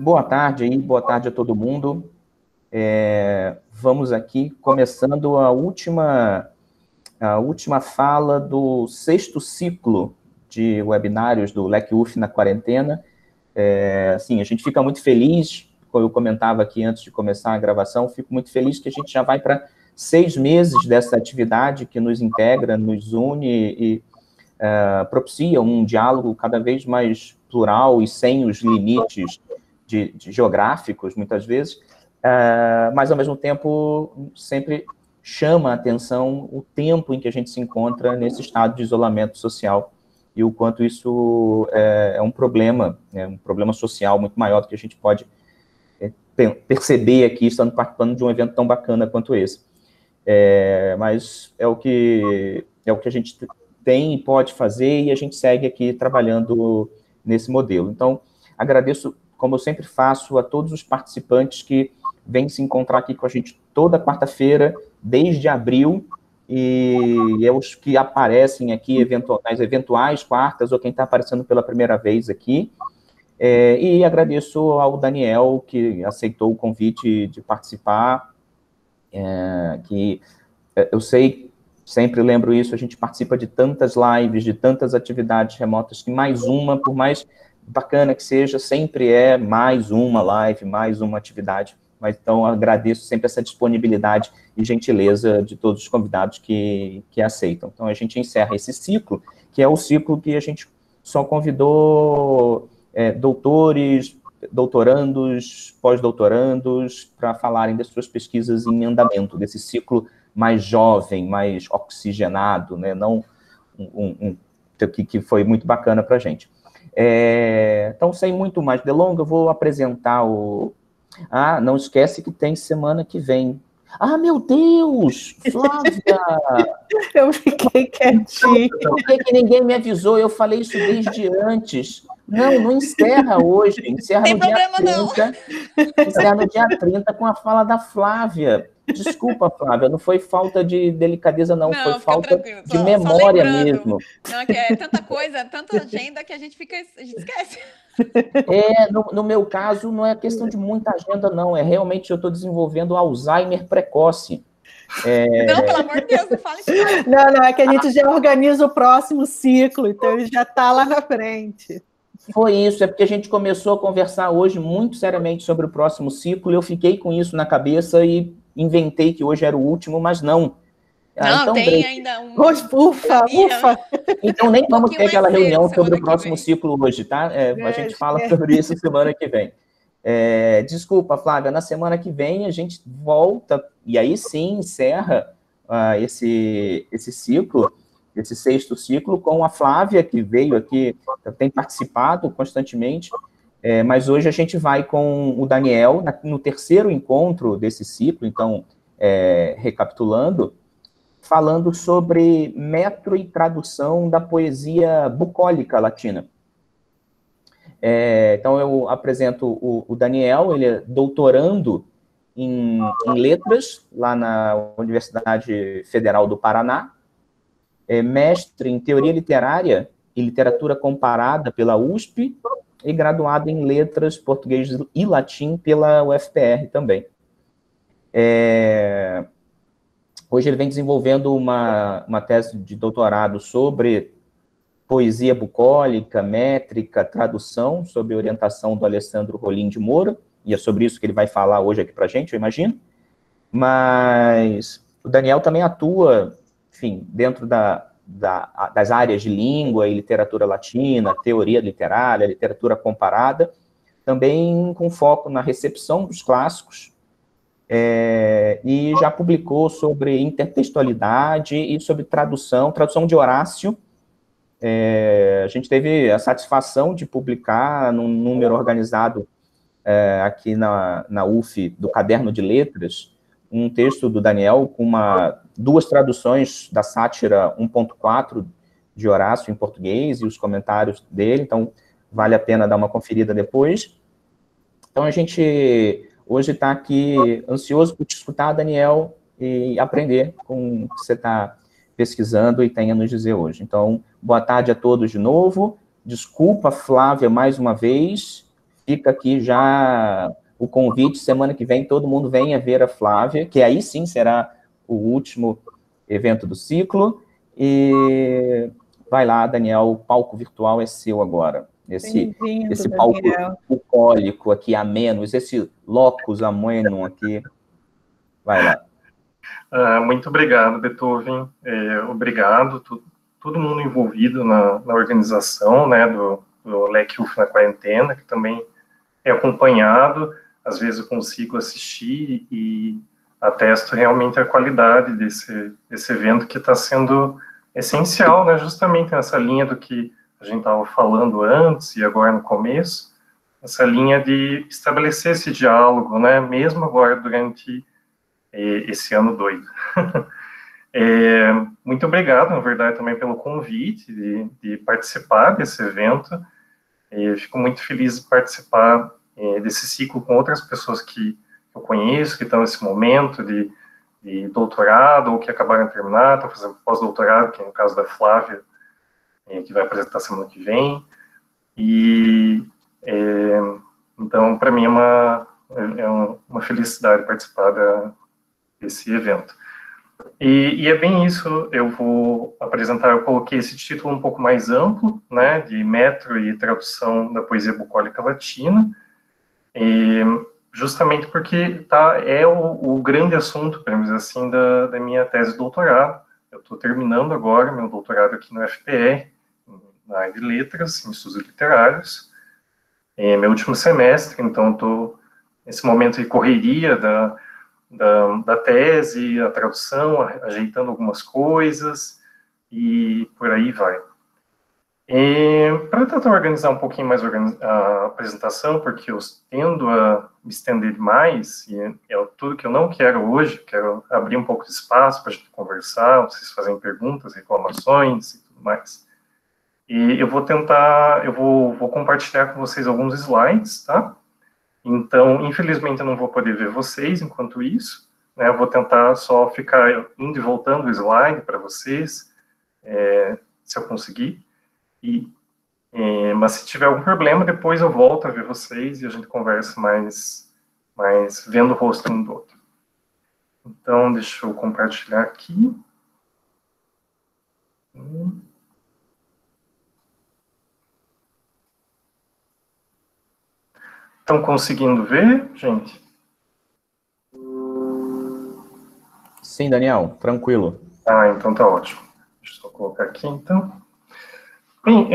Boa tarde aí, boa tarde a todo mundo. Vamos aqui, começando a última fala do 6º ciclo de webinários do LecUF na quarentena. Assim, a gente fica muito feliz, como eu comentava aqui antes de começar a gravação, fico muito feliz que a gente já vai para 6 meses dessa atividade que nos integra, nos une e propicia um diálogo cada vez mais plural e sem os limites de geográficos, muitas vezes, mas, ao mesmo tempo, sempre chama a atenção o tempo em que a gente se encontra nesse estado de isolamento social e o quanto isso é um problema social muito maior do que a gente pode perceber aqui, estando participando de um evento tão bacana quanto esse. Mas é o que a gente tem e pode fazer, e a gente segue aqui trabalhando nesse modelo. Então, agradeço, como eu sempre faço, a todos os participantes que vêm se encontrar aqui com a gente toda quarta-feira, desde abril, e os que aparecem aqui nas eventuais quartas, ou quem está aparecendo pela primeira vez aqui. E agradeço ao Daniel, que aceitou o convite de participar, que eu sei, sempre lembro isso, a gente participa de tantas lives, de tantas atividades remotas, que mais uma, por mais bacana que seja, sempre é mais uma live, mais uma atividade. Mas, então, agradeço sempre essa disponibilidade e gentileza de todos os convidados que aceitam. Então, a gente encerra esse ciclo, que é o ciclo que a gente só convidou doutores, doutorandos, pós-doutorandos, para falarem das suas pesquisas em andamento, desse ciclo mais jovem, mais oxigenado, né? Não que foi muito bacana para a gente. Então, sem muito mais delongas, eu vou apresentar o... não esquece que tem semana que vem. Meu Deus! Flávia! Eu fiquei quietinha. Por que ninguém me avisou? Eu falei isso desde antes. Não encerra hoje, encerra no dia 30. Encerra no dia 30 com a fala da Flávia. Desculpa, Flávia, não foi falta de delicadeza, não, foi falta de memória mesmo. Não, que é tanta coisa, tanta agenda que a gente esquece. No meu caso, não é questão de muita agenda, não. Realmente eu estou desenvolvendo Alzheimer precoce. Não, pelo amor de Deus, não fale isso. Não, é que a gente já organiza o próximo ciclo, então ele já está lá na frente. Foi isso, é porque a gente começou a conversar hoje muito seriamente sobre o próximo ciclo, e eu fiquei com isso na cabeça e inventei que hoje era o último, mas não. Então, tem ainda um... Ufa! Então nem vamos ter aquela reunião sobre o próximo ciclo hoje, tá? A gente fala sobre isso semana que vem. Desculpa, Flávia, na semana que vem a gente volta, e aí sim encerra esse ciclo, esse 6º ciclo, com a Flávia, que veio aqui, tem participado constantemente, mas hoje a gente vai com o Daniel, no 3º encontro desse ciclo, então, recapitulando, falando sobre metro e tradução da poesia bucólica latina. Então, eu apresento o Daniel, ele é doutorando em letras, lá na Universidade Federal do Paraná, mestre em teoria literária e literatura comparada pela USP, e graduado em letras, português e latim pela UFPR também. Hoje ele vem desenvolvendo uma tese de doutorado sobre poesia bucólica, métrica, tradução, sob orientação do Alessandro Rolim de Moura, e é sobre isso que ele vai falar hoje aqui para a gente, eu imagino. Mas o Daniel também atua, enfim, dentro das áreas de língua e literatura latina, teoria literária, literatura comparada, também com foco na recepção dos clássicos, e já publicou sobre intertextualidade e sobre tradução de Horácio. A gente teve a satisfação de publicar num número organizado aqui na UF, do Caderno de Letras, um texto do Daniel com duas traduções da sátira 1.4 de Horácio em português e os comentários dele, então vale a pena dar uma conferida depois. Então a gente hoje está aqui ansioso por te escutar, Daniel, e aprender com o que você está pesquisando e tem a nos dizer hoje. Então, boa tarde a todos de novo. Desculpa, Flávia, mais uma vez. fica aqui já o convite, semana que vem todo mundo venha ver a Flávia, que aí sim será o último evento do ciclo, e vai lá, Daniel, o palco virtual é seu agora. Esse palco bucólico aqui, amenos, esse locus ameno aqui, vai lá. Muito obrigado, Beethoven. Obrigado, todo mundo envolvido na organização, né, do Leque UF na Quarentena, que também é acompanhado. Às vezes eu consigo assistir e atesto realmente a qualidade desse evento, que está sendo essencial, né, justamente nessa linha do que a gente estava falando antes e agora no começo, essa linha de estabelecer esse diálogo, né, mesmo agora durante esse ano doido. Muito obrigado, na verdade, também pelo convite de participar desse evento. Fico muito feliz de participar desse ciclo com outras pessoas que eu conheço, que estão nesse momento de doutorado, ou que acabaram de terminar, estão fazendo pós-doutorado, que é no caso da Flávia, que vai apresentar semana que vem. Então, para mim, é uma felicidade participar desse evento. E é bem isso, eu vou apresentar, eu coloquei esse título um pouco mais amplo, né, de metro e tradução da poesia bucólica latina, justamente porque é o grande assunto, para dizer assim, da minha tese de doutorado. Eu estou terminando agora meu doutorado aqui no FPR, na área de letras, em estudos literários, meu último semestre, então estou nesse momento de correria da tese, a tradução, ajeitando algumas coisas, e por aí vai. Para tentar organizar um pouquinho mais a apresentação, porque eu tendo a me estender demais, e é tudo que eu não quero hoje, quero abrir um pouco de espaço para a gente conversar, vocês fazerem perguntas, reclamações e tudo mais. E eu vou tentar, vou compartilhar com vocês alguns slides, tá? Então, infelizmente, eu não vou poder ver vocês enquanto isso, né? Eu vou tentar só ficar indo e voltando o slide para vocês, se eu conseguir. Mas se tiver algum problema, depois eu volto a ver vocês e a gente conversa mais vendo o rosto um do outro. Então, deixa eu compartilhar aqui. Estão conseguindo ver, gente? Sim, Daniel, tranquilo. Então tá ótimo. Deixa eu só colocar aqui, então. Bem,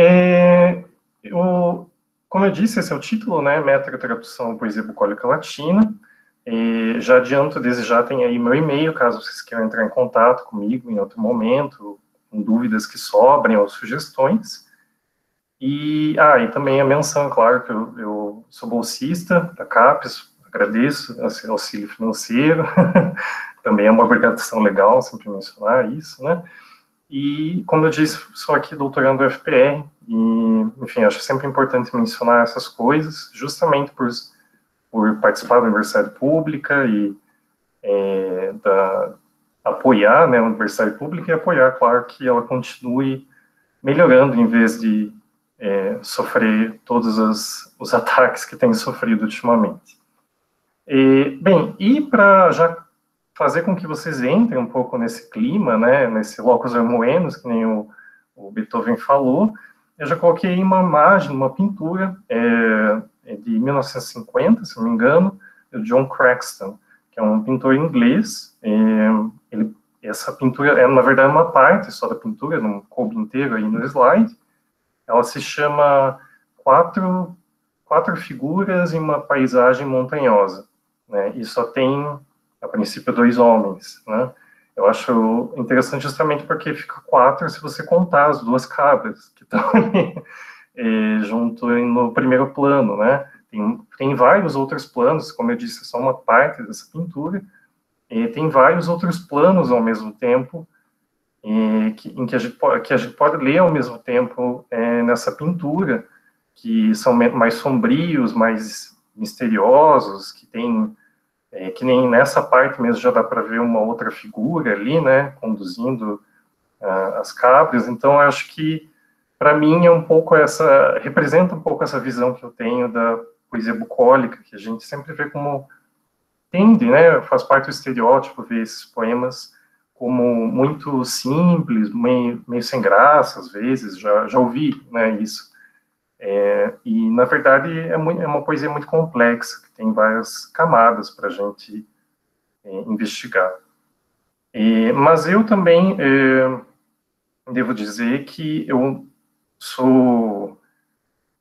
como eu disse, esse é o título, né? Metro Tradução Poesia Bucólica Latina. Já adianto, desde já tem aí meu e-mail, caso vocês queiram entrar em contato comigo em outro momento, com dúvidas que sobrem ou sugestões. E também a menção, claro, que eu sou bolsista da CAPES, agradeço esse auxílio financeiro, também é uma obrigação legal sempre mencionar isso, né? E, como eu disse, sou aqui doutorando do FPR, e, enfim, acho sempre importante mencionar essas coisas, justamente por participar da universidade pública e apoiar, né, a universidade pública e apoiar, claro, que ela continue melhorando em vez de sofrer todos os ataques que tem sofrido ultimamente. Bem, e para já fazer com que vocês entrem um pouco nesse clima, né, nesse locus amoenos, que nem o Beethoven falou, eu já coloquei uma imagem, uma pintura de 1950, se não me engano, do John Craxton, que é um pintor inglês. Essa pintura na verdade, uma parte só da pintura, não coube inteiro aí no slide. Ela se chama Quatro Figuras em uma Paisagem Montanhosa, né, e só tem, a princípio, 2 homens, né. Eu acho interessante justamente porque fica 4 se você contar as 2 cabras que estão ali junto no primeiro plano, né. Tem vários outros planos, como eu disse, é só uma parte dessa pintura, e tem vários outros planos ao mesmo tempo, em que a gente pode ler ao mesmo tempo nessa pintura, que são mais sombrios, mais misteriosos, que nem nessa parte mesmo já dá para ver uma outra figura ali, né, conduzindo as cabras. Então, eu acho que, para mim, representa um pouco essa visão que eu tenho poesia bucólica, que a gente sempre vê como tende, né, faz parte do estereótipo ver esses poemas como muito simples, meio sem graça, às vezes, já ouvi, né, isso. E, na verdade, é uma poesia muito complexa, que tem várias camadas para a gente investigar. Mas eu também devo dizer que eu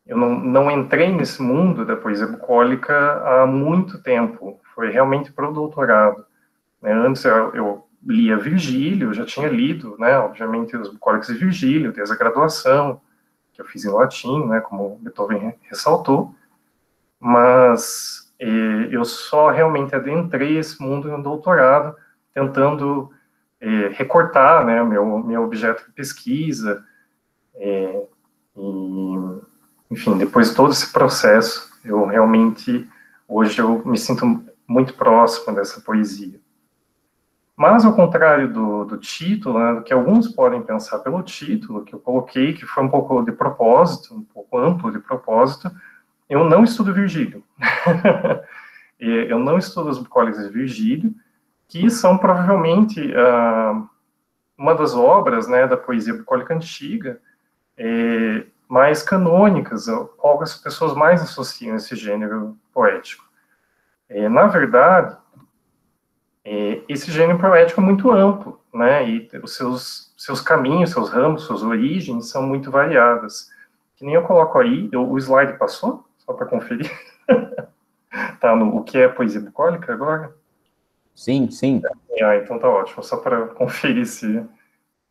não entrei nesse mundo da poesia bucólica há muito tempo, foi realmente para o doutorado. Né? Antes eu lia Virgílio, eu já tinha lido, né, obviamente, os bucólicos de Virgílio, desde a graduação, que eu fiz em latim, né, como Beethoven ressaltou, mas eu só realmente adentrei esse mundo no doutorado, tentando recortar, né, meu objeto de pesquisa, enfim, depois de todo esse processo, eu realmente, hoje eu me sinto muito próximo dessa poesia. Mas, ao contrário do título, né, do que alguns podem pensar pelo título, que eu coloquei, que foi um pouco de propósito, um pouco amplo de propósito, eu não estudo Virgílio. Eu não estudo os bucólicos de Virgílio, que são provavelmente uma das obras, né, da poesia bucólica antiga, mais canônicas, qual as pessoas mais associam esse gênero poético. Na verdade, esse gênero poético é muito amplo, né, e os seus caminhos, seus ramos, suas origens são muito variadas. Que nem eu coloco aí, o slide passou, só para conferir. Tá no o que é poesia bucólica agora? Sim, sim. Então tá ótimo, só para conferir se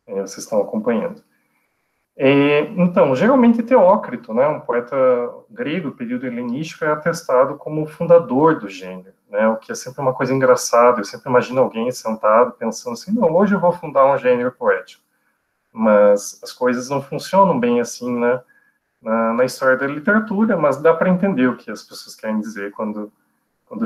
vocês estão acompanhando. Então, geralmente Teócrito, né, um poeta grego do período helenístico, é atestado como o fundador do gênero, né, o que é sempre uma coisa engraçada. Eu sempre imagino alguém sentado pensando assim, não, hoje eu vou fundar um gênero poético. Mas as coisas não funcionam bem assim, né, na história da literatura, mas dá para entender o que as pessoas querem dizer quando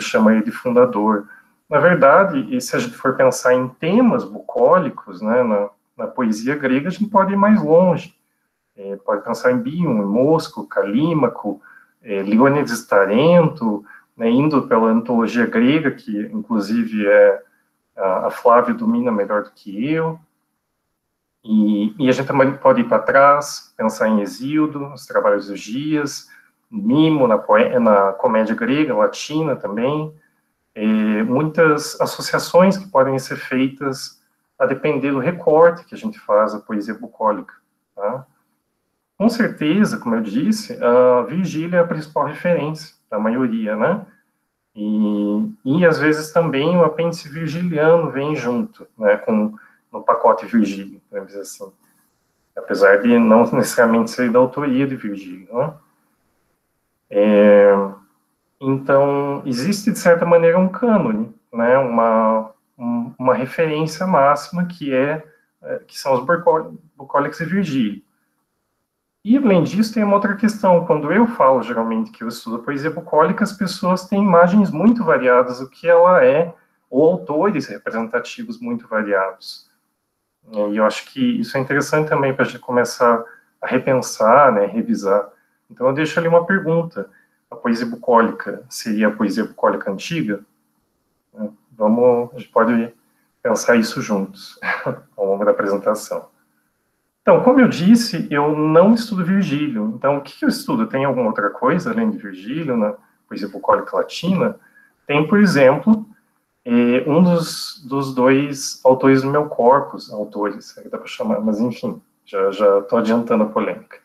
chamam ele de fundador. Na verdade, e se a gente for pensar em temas bucólicos, né, na poesia grega, a gente pode ir mais longe. Pode pensar em Bion, em Mosco, Calímaco, Leônidas Tarento, né, indo pela antologia grega, que inclusive a Flávia domina melhor do que eu. E a gente também pode ir para trás, pensar em Hesíodo, os Trabalhos dos Dias, Mimo, na comédia grega, latina também. Muitas associações que podem ser feitas a depender do recorte que a gente faz da poesia bucólica. Tá? Com certeza, como eu disse, a Virgílio é a principal referência da maioria, né? E às vezes também o apêndice virgiliano vem junto, né, no pacote Virgílio, vamos dizer assim. Apesar de não necessariamente ser da autoria de Virgílio, né? Então, existe, de certa maneira, um cânone, né, uma referência máxima que são os bucólicos de Virgílio. E, além disso, tem uma outra questão. Quando eu falo, geralmente, que eu estudo poesia bucólica, as pessoas têm imagens muito variadas do que ela é, ou autores representativos muito variados. E eu acho que isso é interessante também para a gente começar a repensar, né, revisar. Então, eu deixo ali uma pergunta. A poesia bucólica seria a poesia bucólica antiga? A gente pode pensar isso juntos, ao longo da apresentação. Então, como eu disse, eu não estudo Virgílio. Então, o que eu estudo? Tem alguma outra coisa além de Virgílio na poesia bucólica latina? Tem, por exemplo, um dos dois autores do meu corpus, autores, é que dá para chamar, mas enfim, já estou adiantando a polêmica.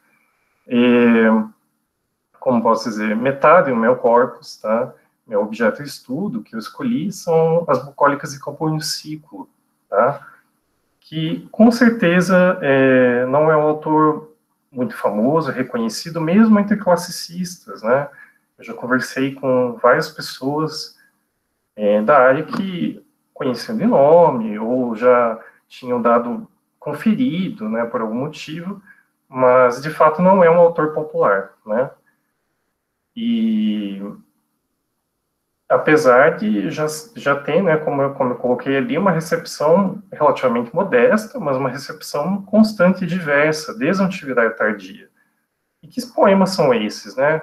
Como posso dizer, metade do meu corpus, tá? Meu objeto de estudo que eu escolhi são as bucólicas de Campo Ciclo, tá? Que com certeza não é um autor muito famoso, reconhecido, mesmo entre classicistas, né? Eu já conversei com várias pessoas da área que conheciam de nome, ou já tinham conferido, né, por algum motivo, mas de fato não é um autor popular, né? E apesar de já ter, né, como eu coloquei ali, uma recepção relativamente modesta, mas uma recepção constante e diversa, desde a Antiguidade Tardia. E que poemas são esses, né?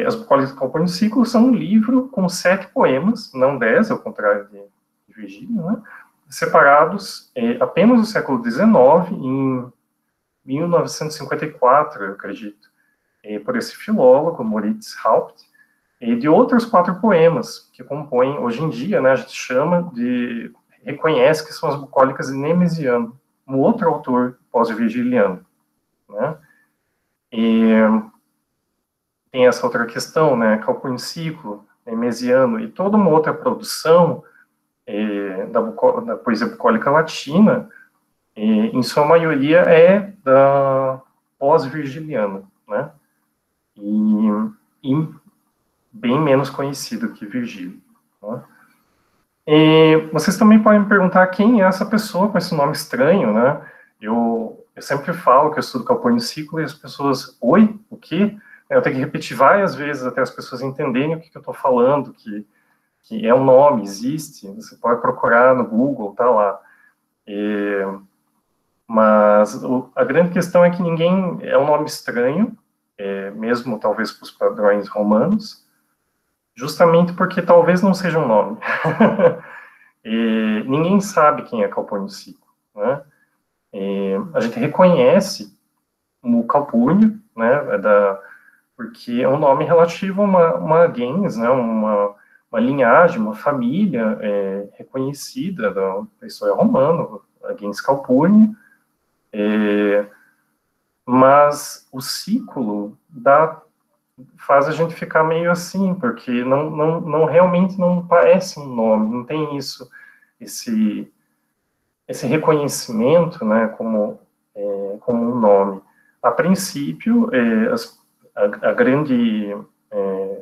As Bucólicas do Calpurniciclo são um livro com 7 poemas, não 10, ao contrário de Virgílio, né? Separados apenas no século XIX, em 1954, eu acredito, por esse filólogo, Moritz Haupt, e de outros 4 poemas que compõem, hoje em dia, né, a gente reconhece que são as Bucólicas de Nemesiano, um outro autor pós-virgiliano, né? E tem essa outra questão, né, Calpurniciclo, Nemesiano e toda uma outra produção da poesia bucólica latina, em sua maioria é da pós-virgiliana, né, e bem menos conhecido que Virgílio, né? E vocês também podem me perguntar quem é essa pessoa com esse nome estranho, né? Eu sempre falo que eu estudo Calpurniciclo e as pessoas, oi, o quê? Eu tenho que repetir várias vezes até as pessoas entenderem o que eu estou falando, que é um nome, existe, você pode procurar no Google, tá lá. Mas a grande questão é que ninguém, é um nome estranho, mesmo talvez para os padrões romanos, justamente porque talvez não seja um nome. Ninguém sabe quem é Calpurniciclo, né? A gente reconhece o Calpurnio, né, porque é um nome relativo a uma gens, né, uma linhagem, uma família reconhecida da história romana, a gens Calpurnia, mas o ciclo faz a gente ficar meio assim, porque realmente não parece um nome, não tem esse reconhecimento, né, como um nome. A princípio, a grande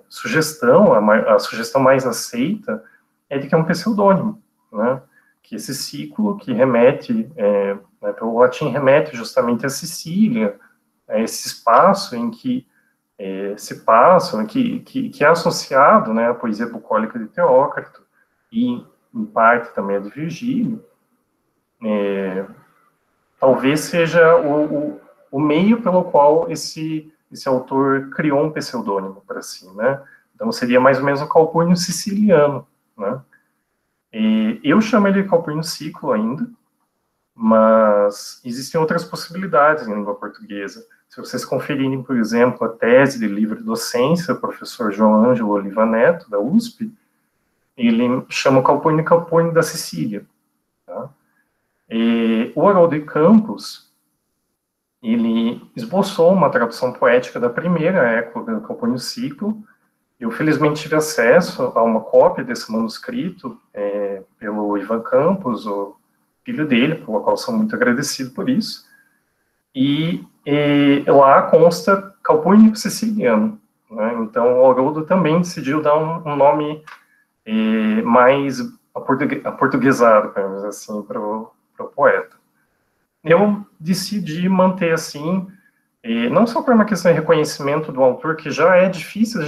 sugestão, a sugestão mais aceita, é de que é um pseudônimo, né, que esse ciclo que remete, né, pelo latim remete justamente a Sicília, a esse espaço em que se passam, que é associado, né, à poesia bucólica de Teócrito, e em parte também a de Virgílio, talvez seja o meio pelo qual esse autor criou um pseudônimo para si, né? Então seria mais ou menos o Calpurnio siciliano, né? Eu chamo ele de Calpurniciclo ainda, mas existem outras possibilidades em língua portuguesa. Se vocês conferirem, por exemplo, a tese de livre docência do professor João Ângelo Oliva Neto, da USP, ele chama o Calpurnio da Sicília, tá? O Haroldo de Campos, ele esboçou uma tradução poética da primeira época do Calpurniciclo. Eu, felizmente, tive acesso a uma cópia desse manuscrito pelo Ivan Campos, o filho dele, pelo qual sou muito agradecido por isso. E lá consta Calpurnio siciliano, né? Então, o Haroldo também decidiu dar um nome mais aportuguesado, digamos assim, para o poeta. Eu decidi manter assim, não só por uma questão de reconhecimento do autor, que já é difícil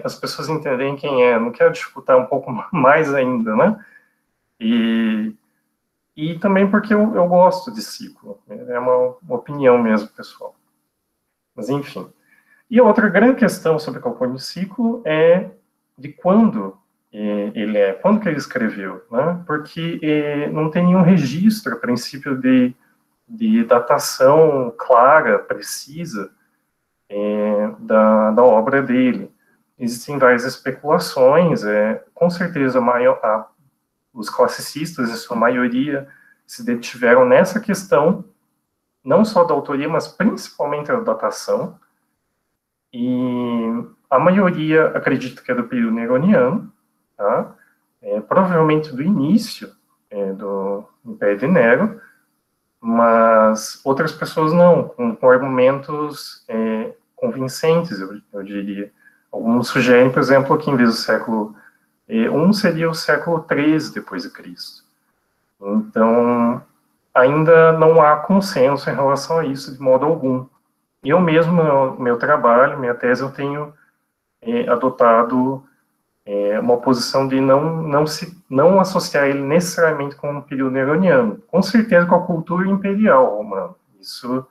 as pessoas entenderem quem é, não quero dificultar um pouco mais ainda, né? E também porque eu gosto de ciclo, é uma opinião mesmo, pessoal. Mas, enfim. E a outra grande questão sobre o Calpurniciclo é de quando quando que ele escreveu, né? Porque não tem nenhum registro, a princípio, de datação clara, precisa, da obra dele. Existem várias especulações, com certeza os classicistas, em sua maioria, se detiveram nessa questão, não só da autoria, mas principalmente da datação, e a maioria acredita que é do período neroniano, tá? Provavelmente do início do Império de Nero, mas outras pessoas não, com argumentos convincentes, eu diria. Alguns sugerem, por exemplo, que em vez do século I seria o século III depois de Cristo. Então, ainda não há consenso em relação a isso de modo algum. Eu mesmo, no meu trabalho, minha tese, eu tenho adotado uma posição de não associar ele necessariamente com o período neroniano, com certeza com a cultura imperial romana. Isso,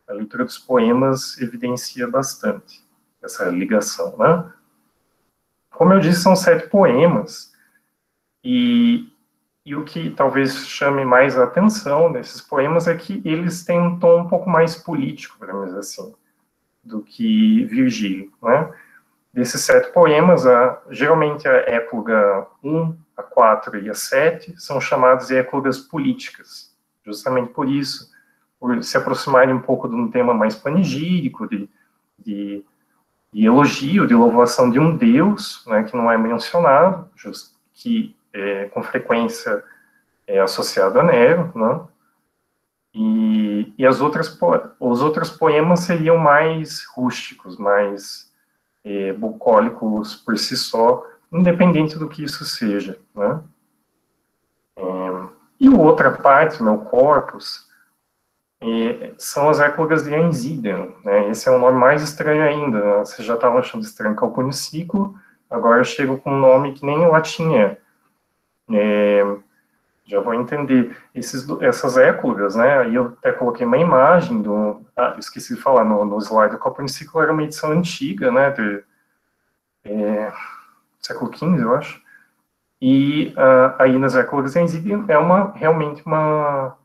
a leitura dos poemas evidencia bastante. essa ligação, né? Como eu disse, são 7 poemas, e o que talvez chame mais a atenção desses poemas é que eles têm um tom um pouco mais político, podemos dizer assim, do que Virgílio, né? Desses 7 poemas, geralmente a écloga 1, a 4 e a 7 são chamadas éclogas políticas, justamente por isso, por se aproximarem um pouco de um tema mais panegírico, de elogio, de louvação de um Deus, né, que não é mencionado, que com frequência é associado a Nero, né? E os outros poemas seriam mais rústicos, mais bucólicos por si só, independente do que isso seja, né? E a outra parte, meu corpus, são as éclogas de Einsiedel, né? Esse é um nome mais estranho ainda, né? Você já estava achando estranho calpuniciclo, agora eu chego com um nome que nem o latim é. Já vou entender. Essas éclogas, né? Aí eu até coloquei uma imagem esqueci de falar, no slide do calpuniciclo era uma edição antiga, né? Século XV, eu acho. E aí nas éclogas de Einsiedel realmente uma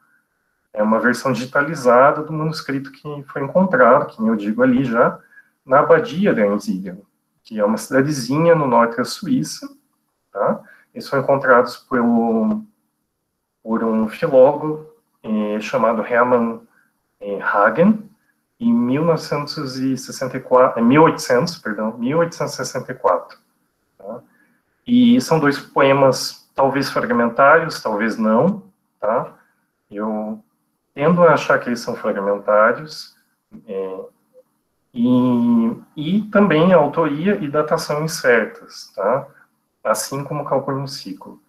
versão digitalizada do manuscrito que foi encontrado, que eu digo ali já, na abadia de Einsiedel, que é uma cidadezinha no norte da Suíça, tá? Eles foram encontrados por um filólogo chamado Hermann Hagen, em 1864. Tá? E são 2 poemas, talvez fragmentários, talvez não, tá? Eu tendo a achar que eles são fragmentários, e também a autoria e datação incertas, tá? Assim como o calpuniciclo.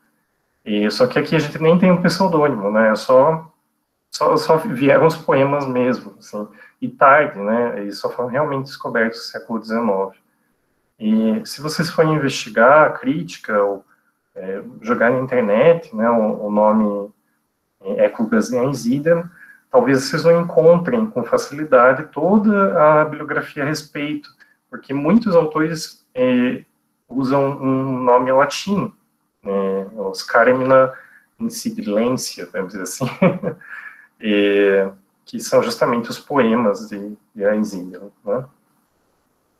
Só que aqui a gente nem tem um pseudônimo, né? Só vieram os poemas mesmo, assim, e tarde, né? Eles só foram realmente descobertos no século XIX. E se vocês forem investigar a crítica, ou jogar na internet, né, o nome éclogas de Einsiedel, talvez vocês não encontrem com facilidade toda a bibliografia a respeito, porque muitos autores usam um nome latino, os Carmina Insidilentia, vamos dizer assim, que são justamente os poemas de Einsiedel, né?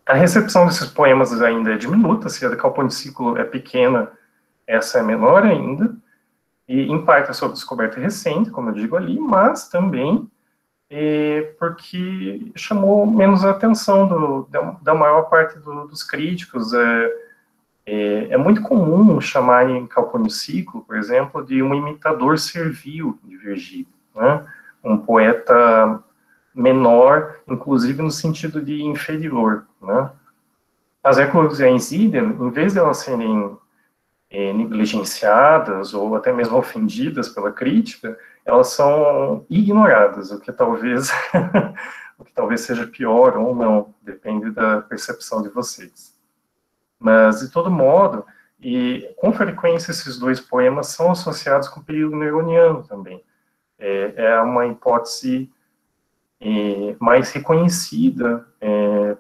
A recepção desses poemas ainda é diminuta, se a de calpuniciclo é pequena, essa é menor ainda, e em parte a sua descoberta recente, como eu digo ali, mas também porque chamou menos a atenção da maior parte dos críticos. É muito comum chamarem calpuniciclo, por exemplo, de um imitador servil de Virgílio, né? Um poeta menor, inclusive no sentido de inferior, né? As éclogas de Einsiedel, em vez de elas serem negligenciadas ou até mesmo ofendidas pela crítica, elas são ignoradas, o que talvez seja pior ou não, depende da percepção de vocês. Mas, de todo modo, com frequência esses 2 poemas são associados com o período neroniano também. É uma hipótese mais reconhecida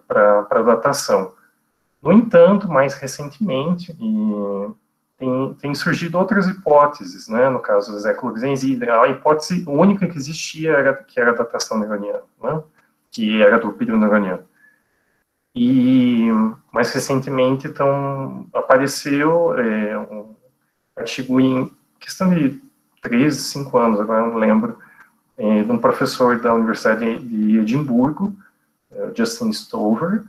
para a datação. No entanto, mais recentemente, tem surgido outras hipóteses, né? No caso das éclogas de Einsiedel, a hipótese única que existia era a datação neroniana, né? Que era do período neroniano. E mais recentemente, então, apareceu um artigo em questão de 3, 5 anos, agora não lembro, de um professor da Universidade de Edimburgo, Justin Stover,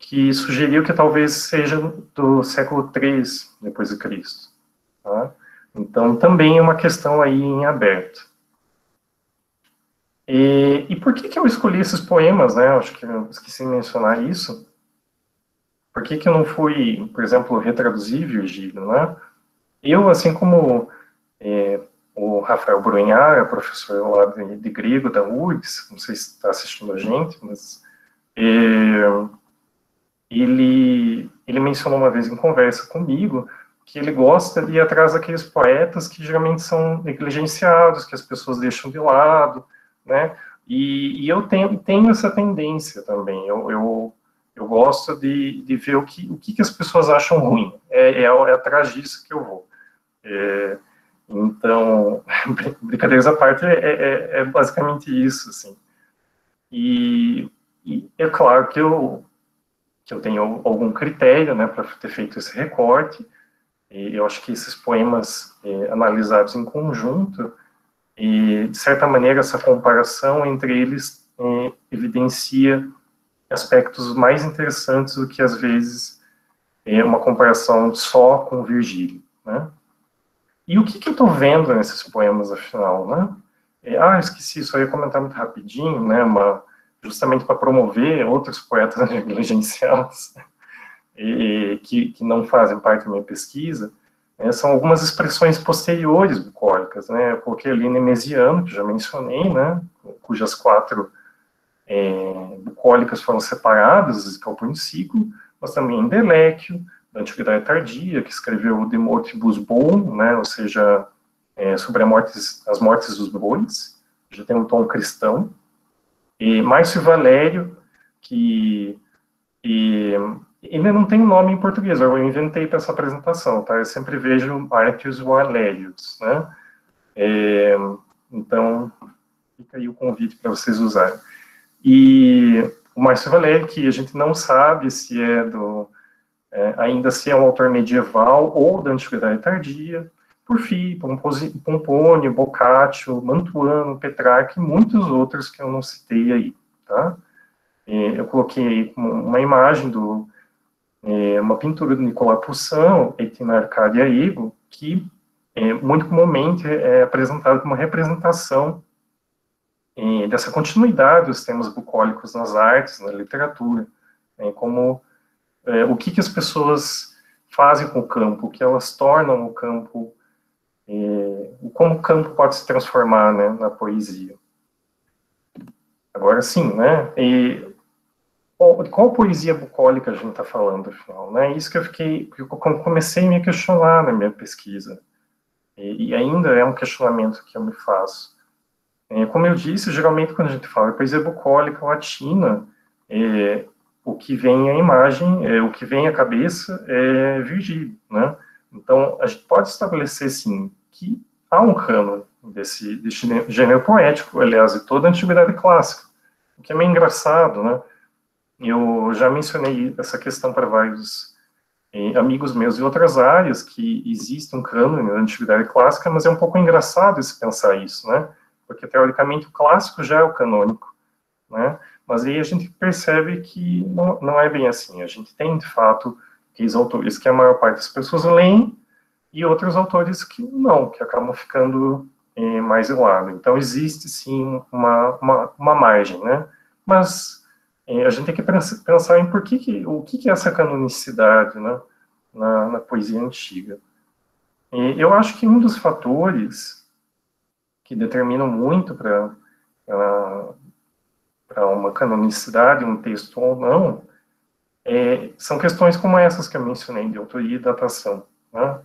que sugeriu que talvez seja do século III depois de Cristo. Tá? Então, também é uma questão aí em aberto. E por que eu escolhi esses poemas, né? Acho que eu esqueci de mencionar isso. Por que eu não fui, por exemplo, retraduzir Virgílio, né? Eu, assim como o Rafael Brunhar, professor lá de grego da URGS, não sei se está assistindo a gente, mas ele mencionou uma vez em conversa comigo que ele gosta de ir atrás daqueles poetas que geralmente são negligenciados, que as pessoas deixam de lado, né? E eu tenho essa tendência também. Eu Eu gosto de ver o que as pessoas acham ruim. É atrás disso que eu vou. Então, brincadeiras à parte, é basicamente isso, assim. E é claro que eu tenho algum critério, né, para ter feito esse recorte, e eu acho que esses poemas analisados em conjunto, e, de certa maneira, essa comparação entre eles evidencia aspectos mais interessantes do que, às vezes, uma comparação só com Virgílio, né? E o que eu estou vendo nesses poemas, afinal, né? Esqueci, só ia comentar muito rapidinho, né? Justamente para promover outros poetas negligenciados que não fazem parte da minha pesquisa, são algumas expressões posteriores bucólicas, né? Eu coloquei ali Nemesiano, que já mencionei, né? Cujas 4 bucólicas foram separadas, que é o Princípio, mas também Endeléquio, da Antiguidade Tardia, que escreveu De Mortibus Boum, né? Ou seja, sobre as mortes dos bois, já tem um tom cristão. E Márcio Valério, que ele não tem um nome em português, eu inventei para essa apresentação, tá? Eu sempre vejo Marcius Valérius, né? Então, fica aí o convite para vocês usarem. E o Márcio Valério, que a gente não sabe se ainda se é um autor medieval ou da Antiguidade Tardia, Porfírio, Pompônio, Boccaccio, Mantuano, Petrarca e muitos outros que eu não citei aí, tá? Eu coloquei uma imagem uma pintura do Nicolau Poussin, Et in Arcadia Ego, que muito comumente é apresentada como uma representação dessa continuidade dos temas bucólicos nas artes, na literatura, como o que as pessoas fazem com o campo, o que elas tornam o campo, como o campo pode se transformar, né, na poesia. Agora sim, né, qual poesia bucólica a gente está falando, afinal, né? Isso que eu comecei a me questionar na minha pesquisa, e ainda é um questionamento que eu me faço. Como eu disse, geralmente quando a gente fala de poesia bucólica latina, o que vem à imagem, o que vem à cabeça é Virgílio, né? Então, a gente pode estabelecer, sim, que há um cânone desse gênero poético, aliás, de toda a antiguidade clássica, o que é meio engraçado, né? Eu já mencionei essa questão para vários amigos meus de outras áreas, que existe um cânone da antiguidade clássica, mas é um pouco engraçado se pensar isso, né? Porque, teoricamente, o clássico já é o canônico, né? Mas aí a gente percebe que não é bem assim. A gente tem, de fato, aqueles autores que a maior parte das pessoas leem e outros autores que não, que acabam ficando mais de lado. Então, existe, sim, uma margem, né? Mas a gente tem que pensar em o que é essa canonicidade, né, na poesia antiga. Eu acho que um dos fatores que determinam muito para uma canonicidade, um texto ou não, são questões como essas que eu mencionei, de autoria e datação, né?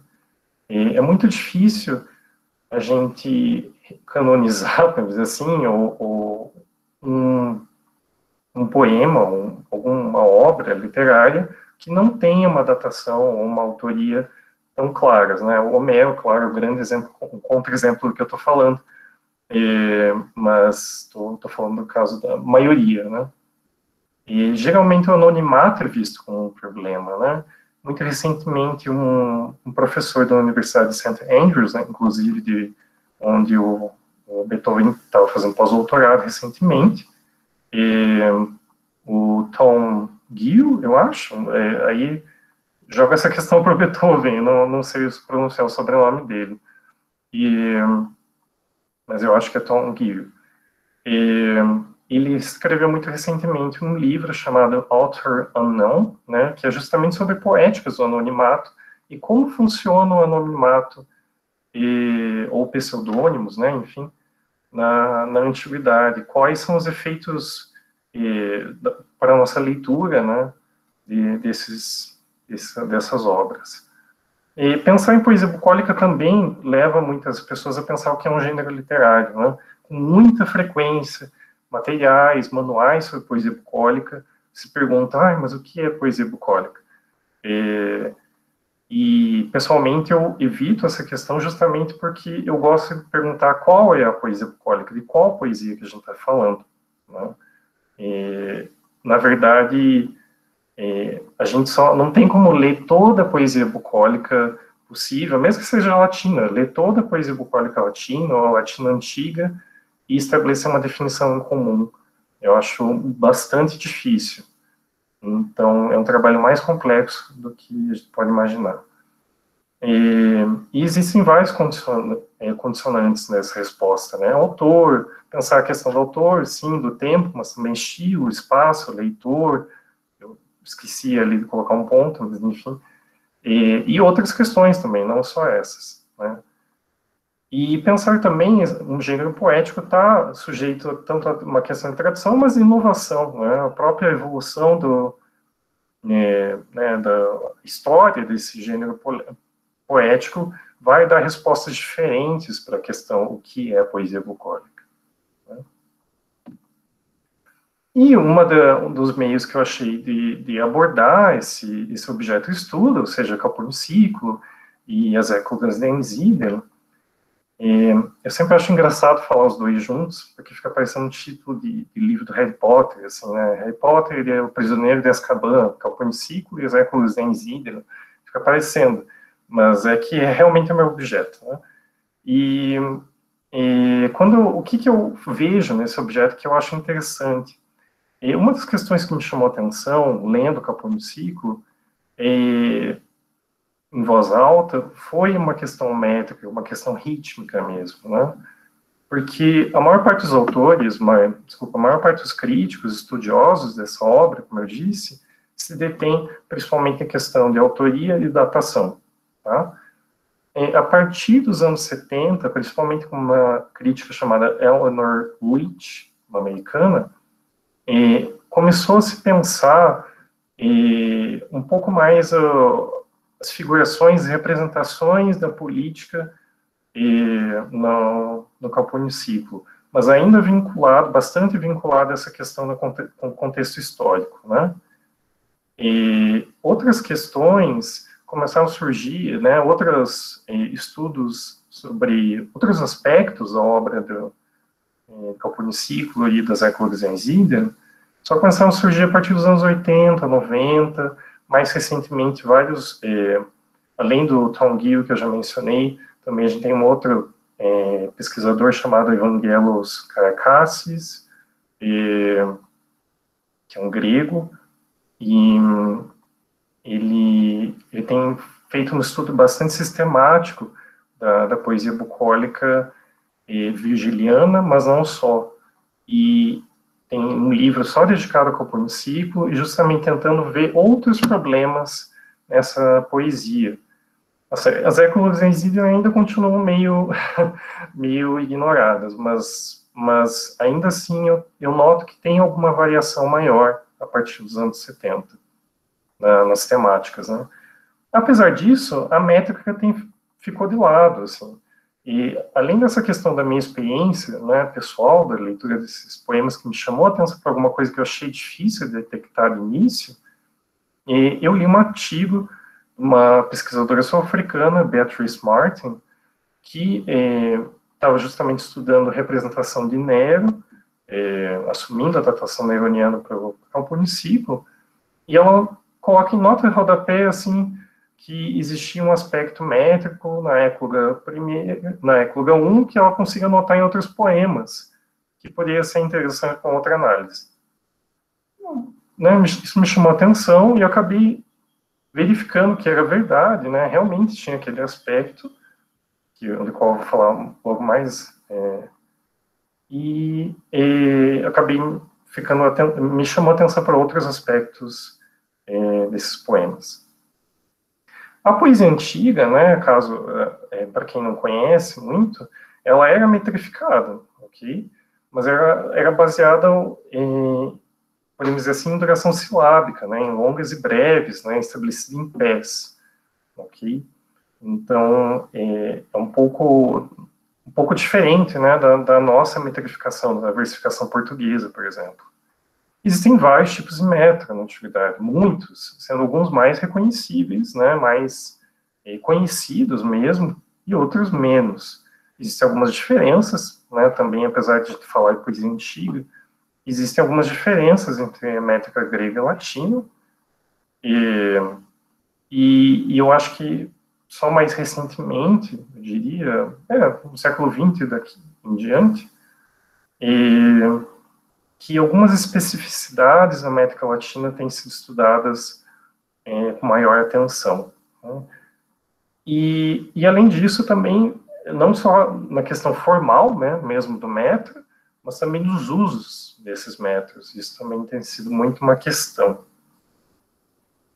É muito difícil a gente canonizar, para dizer assim, ou um poema, alguma obra literária que não tenha uma datação ou uma autoria tão claras, né? O Homero, claro, é o grande exemplo, um contra-exemplo do que eu estou falando, mas estou falando do caso da maioria, né? E geralmente o anonimato é visto como um problema, né? Muito recentemente, um professor da Universidade de St. Andrews, né, inclusive onde o Beethoven estava fazendo pós-doutorado recentemente, o Tom Gill, eu acho, aí joga essa questão para o Beethoven, não sei pronunciar o sobrenome dele, mas eu acho que é Tom Gill. Ele escreveu muito recentemente um livro chamado Author Unknown, né, que é justamente sobre poéticas do anonimato e como funciona o anonimato ou pseudônimos, né, enfim, na antiguidade. Quais são os efeitos para a nossa leitura, né, dessas obras. E pensar em poesia bucólica também leva muitas pessoas a pensar o que é um gênero literário, né, com muita frequência. Materiais, manuais sobre poesia bucólica se pergunta, mas o que é poesia bucólica? E, pessoalmente, eu evito essa questão justamente porque eu gosto de perguntar qual é a poesia bucólica, de qual poesia que a gente está falando, né? Na verdade, a gente só não tem como ler toda a poesia bucólica possível, mesmo que seja latina, ler toda a poesia bucólica latina ou a latina antiga e estabelecer uma definição em comum. Eu acho bastante difícil. Então, é um trabalho mais complexo do que a gente pode imaginar. E existem vários condicionantes nessa resposta, né? Autor, pensar a questão do autor, sim, do tempo, mas também estilo, espaço, leitor. Eu esqueci ali de colocar um ponto, mas enfim. E outras questões também, não só essas, né? E pensar também, um gênero poético está sujeito tanto a uma questão de tradição, mas de inovação, né? A própria evolução da história desse gênero poético vai dar respostas diferentes para a questão o que é poesia bucólica, né? E um dos meios que eu achei de abordar esse objeto de estudo, ou seja, Capur no Ciclo e as éclogas de Enzider, eu sempre acho engraçado falar os dois juntos, porque fica parecendo um título de livro do Harry Potter, assim, né? Harry Potter, ele é o prisioneiro de Azkaban, Capur no Ciclo e as éclogas de Enzider, fica parecendo, mas é que realmente é o meu objeto, né? E o que eu vejo nesse objeto que eu acho interessante? Uma das questões que me chamou a atenção, lendo Capur no Ciclo, em voz alta, foi uma questão métrica, uma questão rítmica mesmo, né? Porque a maior parte dos autores, a maior parte dos críticos, estudiosos dessa obra, como eu disse, se detém principalmente em questão de autoria e datação, tá? A partir dos anos 70, principalmente com uma crítica chamada Eleanor Leach, uma americana, começou a se pensar um pouco mais as figurações e representações da política no Capur no Ciclo, mas ainda bastante vinculado a essa questão do contexto histórico, né? E outras questões começaram a surgir, né, outros estudos sobre outros aspectos da obra do Capur no Ciclo e das éclogas de Enzider, só começaram a surgir a partir dos anos 80, 90, mais recentemente vários, além do Tom Gill, que eu já mencionei, também a gente tem um outro pesquisador chamado Evangelos Karakassis, que é um grego, e ele tem feito um estudo bastante sistemático da poesia bucólica virgiliana, mas não só. E tem um livro só dedicado ao Capur no Ciclo, e justamente tentando ver outros problemas nessa poesia. As éclogas de Enzider ainda continuam meio ignoradas, mas ainda assim eu noto que tem alguma variação maior a partir dos anos 70, nas temáticas, né? Apesar disso, a métrica ficou de lado, assim. E, além dessa questão da minha experiência, né, pessoal, da leitura desses poemas, que me chamou a atenção para alguma coisa que eu achei difícil de detectar no início, eu li um artigo de uma pesquisadora sul-africana, Beatrice Martin, que estava justamente estudando representação de Nero, assumindo a datação neroniana para o Capur no Ciclo, e ela coloca em nota de rodapé, assim, que existia um aspecto métrico na écloga 1, que ela consiga notar em outros poemas, que poderia ser interessante com outra análise. Né, isso me chamou a atenção e eu acabei verificando que era verdade, né, realmente tinha aquele aspecto, do qual eu vou falar um pouco mais, e acabei me chamou a atenção para outros aspectos desses poemas. A poesia antiga, né, para quem não conhece muito, ela era metrificada, ok? Mas era baseada podemos dizer assim, em duração silábica, né, em longas e breves, né, estabelecida em pés, ok? Então, é um pouco diferente, né, da nossa metrificação, da versificação portuguesa, por exemplo. Existem vários tipos de metro na antiguidade, muitos, sendo alguns mais reconhecíveis, né, mais conhecidos mesmo, e outros menos. Existem algumas diferenças, né, também, apesar de falar de poesia antiga, existem algumas diferenças entre a métrica grega e latina, e eu acho que só mais recentemente, eu diria, no século XX daqui em diante, que algumas especificidades da métrica latina têm sido estudadas com maior atenção, né? E além disso, também, não só na questão formal, né, mesmo do metro, mas também dos usos desses metros. Isso também tem sido muito uma questão.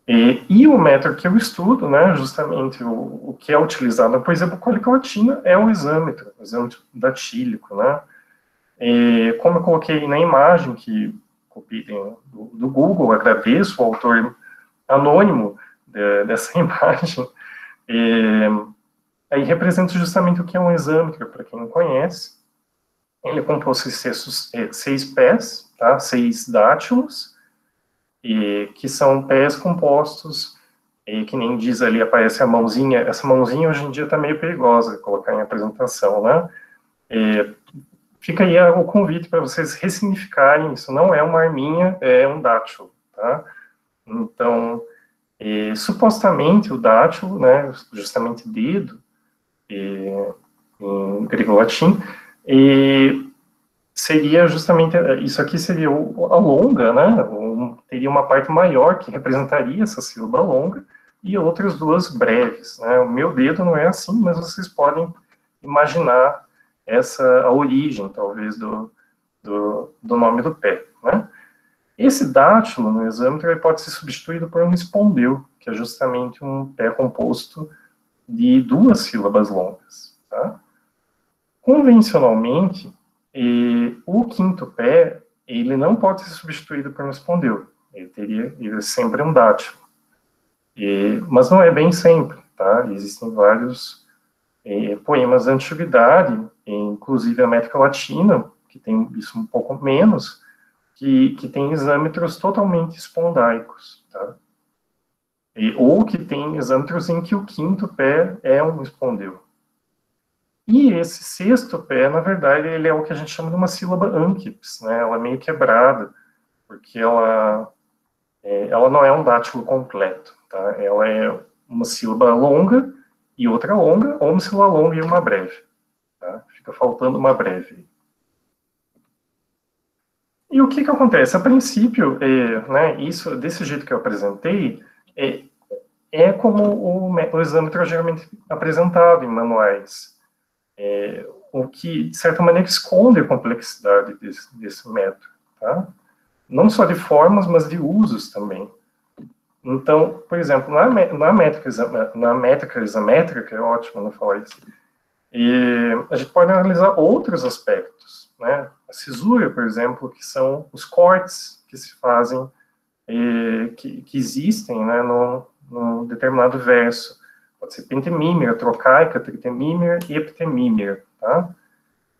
E o metro que eu estudo, né, justamente o que é utilizado na poesia bucólica latina é o exâmetro datílico, né? E como eu coloquei na imagem que copiei do Google, agradeço o autor anônimo dessa imagem, aí representa justamente o que é um exâmetro, para quem não conhece. Ele é composto de 6 pés, tá? 6 dátilos, que são pés compostos, que nem diz ali, aparece a mãozinha. Essa mãozinha hoje em dia está meio perigosa de colocar em apresentação, né? Fica aí o convite para vocês ressignificarem, isso não é uma arminha, é um dátilo, tá? Então, supostamente o dátilo, né, justamente dedo, em grego-latim, seria justamente, isso aqui seria a longa, né, teria uma parte maior que representaria essa sílaba longa, e outras duas breves, né? O meu dedo não é assim, mas vocês podem imaginar a origem, talvez, do nome do pé, né? Esse dátilo, no exâmetro, ele pode ser substituído por um espondeu, que é justamente um pé composto de 2 sílabas longas, tá? Convencionalmente, o quinto pé, ele não pode ser substituído por um espondeu, ele é sempre um dátilo. Mas não é bem sempre, tá? Existem vários poemas da antiguidade, inclusive a métrica latina, que tem isso um pouco menos, que tem exâmetros totalmente espondaicos, tá? Ou que tem exâmetros em que o quinto pé é um espondeu. E esse sexto pé, na verdade, ele é o que a gente chama de uma sílaba ânquips, né? Ela é meio quebrada, porque ela não é um dátilo completo, tá? Ela é uma sílaba longa e outra longa, ou uma sílaba longa e uma breve, tá? Fica faltando uma breve. E o que acontece? A princípio, né, isso, desse jeito que eu apresentei, é como o exâmetro é geralmente apresentado em manuais, o que, de certa maneira, esconde a complexidade desse método, tá? Não só de formas, mas de usos também. Então, por exemplo, na métrica isométrica, é ótimo não falar isso, a gente pode analisar outros aspectos, né? A cisura, por exemplo, que são os cortes que se fazem, que existem, né, num determinado verso. Pode ser pentemímera, trocaica, tritemímera e epitemímera, tá?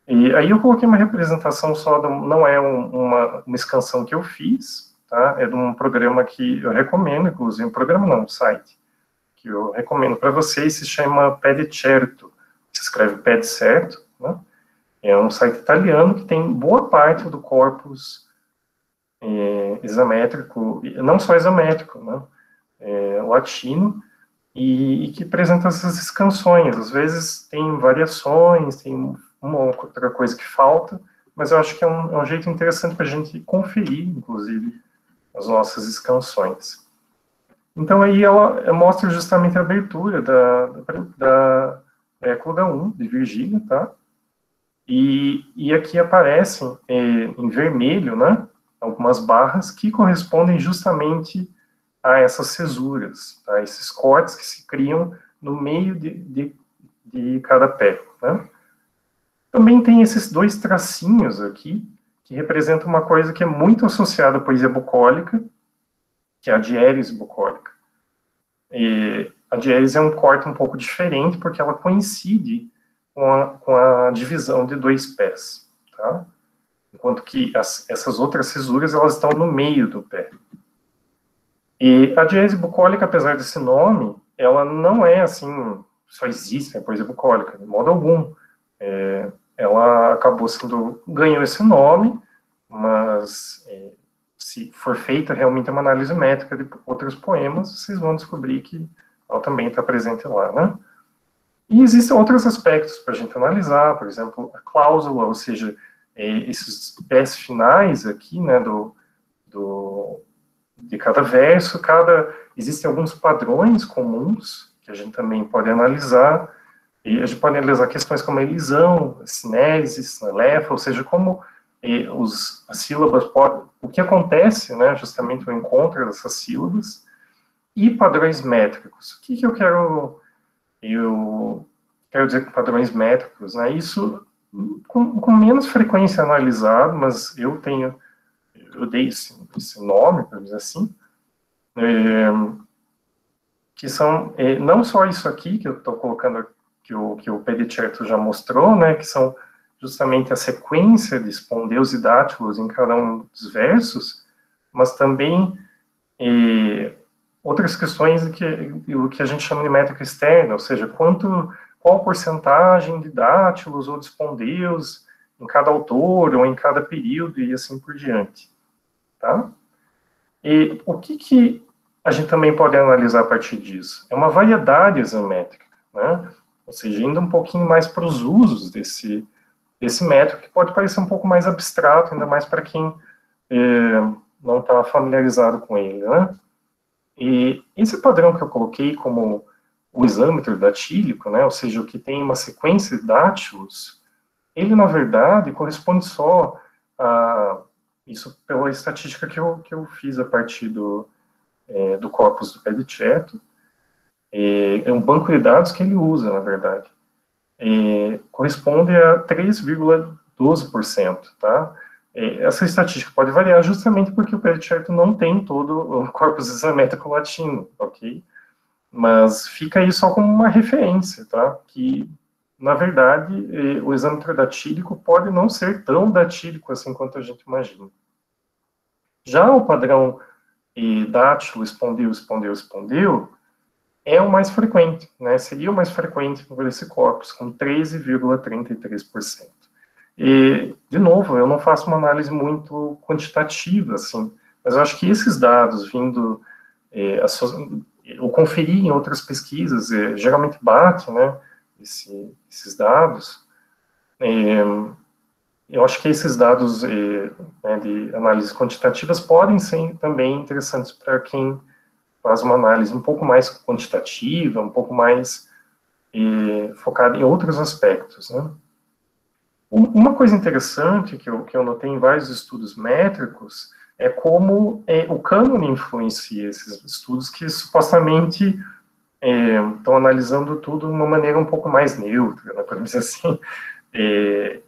E aí eu coloquei uma representação só, não é uma escansão que eu fiz, tá? É de um programa que eu recomendo, inclusive, um programa não, um site, que eu recomendo para vocês, se chama Pedicerto, se escreve Ped certo, né? É um site italiano que tem boa parte do corpus isométrico, não só isométrico, né? Latino, e que apresenta essas escansões. Às vezes tem variações, tem uma outra coisa que falta, mas eu acho que é um jeito interessante para a gente conferir, inclusive, as nossas escansões. Então, aí ela mostra justamente a abertura da Écloga 1, de Virgílio, tá? E aqui aparecem, em vermelho, né, algumas barras que correspondem justamente a essas cesuras, tá? Esses cortes que se criam no meio de cada pé, né? Também tem esses 2 tracinhos aqui, que representam uma coisa que é muito associada à poesia bucólica, que é a diérese bucólica. A diérese é um corte um pouco diferente, porque ela coincide com a divisão de 2 pés, tá? enquanto que essas outras fisuras, elas estão no meio do pé. E a diérese bucólica, apesar desse nome, ela não é assim, só existe a poesia bucólica, de modo algum. Ela acabou ganhou esse nome, mas se for feita realmente uma análise métrica de outros poemas, vocês vão descobrir que ela também está presente lá, né? E existem outros aspectos para a gente analisar, por exemplo, a cláusula, ou seja, esses pés finais aqui, né, de cada verso, existem alguns padrões comuns que a gente também pode analisar, e a gente pode analisar questões como a elisão, a cinese, sinalefa, ou seja, como as sílabas o que acontece, né, justamente o encontro dessas sílabas, e padrões métricos. O que eu quero dizer com padrões métricos, né? Isso com menos frequência analisado, mas eu dei esse nome, para dizer assim, que são não só isso aqui que eu estou colocando, que o Pedicetto já mostrou, né, que são justamente a sequência de espondeus e dátilos em cada um dos versos, mas também outras questões o que a gente chama de métrica externa, ou seja, qual porcentagem de dátilos ou de espondeus em cada autor ou em cada período e assim por diante, tá? E o que a gente também pode analisar a partir disso? É uma variedade examétrica, né? Ou seja, indo um pouquinho mais para os usos desse método, que pode parecer um pouco mais abstrato, ainda mais para quem não está familiarizado com ele, né? E esse padrão que eu coloquei como o isâmetro datílico, né, ou seja, o que tem uma sequência de dátilos, ele, na verdade, corresponde só a isso pela estatística que eu fiz a partir do corpus do Pedicetto. É um banco de dados que ele usa, na verdade. Corresponde a 3,12%, tá? Essa estatística pode variar justamente porque o Pedicetto não tem todo o corpus isométrico latino, ok? Mas fica aí só como uma referência, tá? Que, na verdade, o isâmetro datílico pode não ser tão datílico assim quanto a gente imagina. Já o padrão dátilo, espondeu, espondeu, espondeu, é o mais frequente, né? Seria o mais frequente por esse corpus, com 13,33%. E, de novo, eu não faço uma análise muito quantitativa, assim, mas eu acho que esses dados vindo, eu conferi em outras pesquisas, geralmente bate, né, esses dados, eu acho que esses dados né, de análises quantitativas podem ser também interessantes para quem faz uma análise um pouco mais quantitativa, um pouco mais focada em outros aspectos, né. Uma coisa interessante que eu notei em vários estudos métricos é como o cânone influencia esses estudos que supostamente estão analisando tudo de uma maneira um pouco mais neutra, né, para dizer assim. E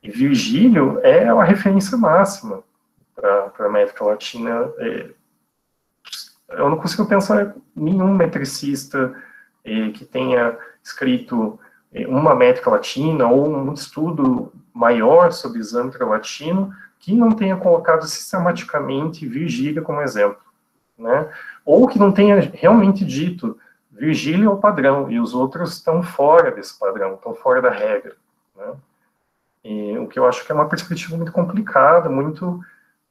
Virgílio é a referência máxima para a América Latina. Eu não consigo pensar em nenhum metricista que tenha escrito uma métrica latina ou um estudo maior sobre isâmetro latino que não tenha colocado sistematicamente Virgílio como exemplo, né? Ou que não tenha realmente dito Virgílio é o padrão e os outros estão fora desse padrão, estão fora da regra, né? E o que eu acho que é uma perspectiva muito complicada, muito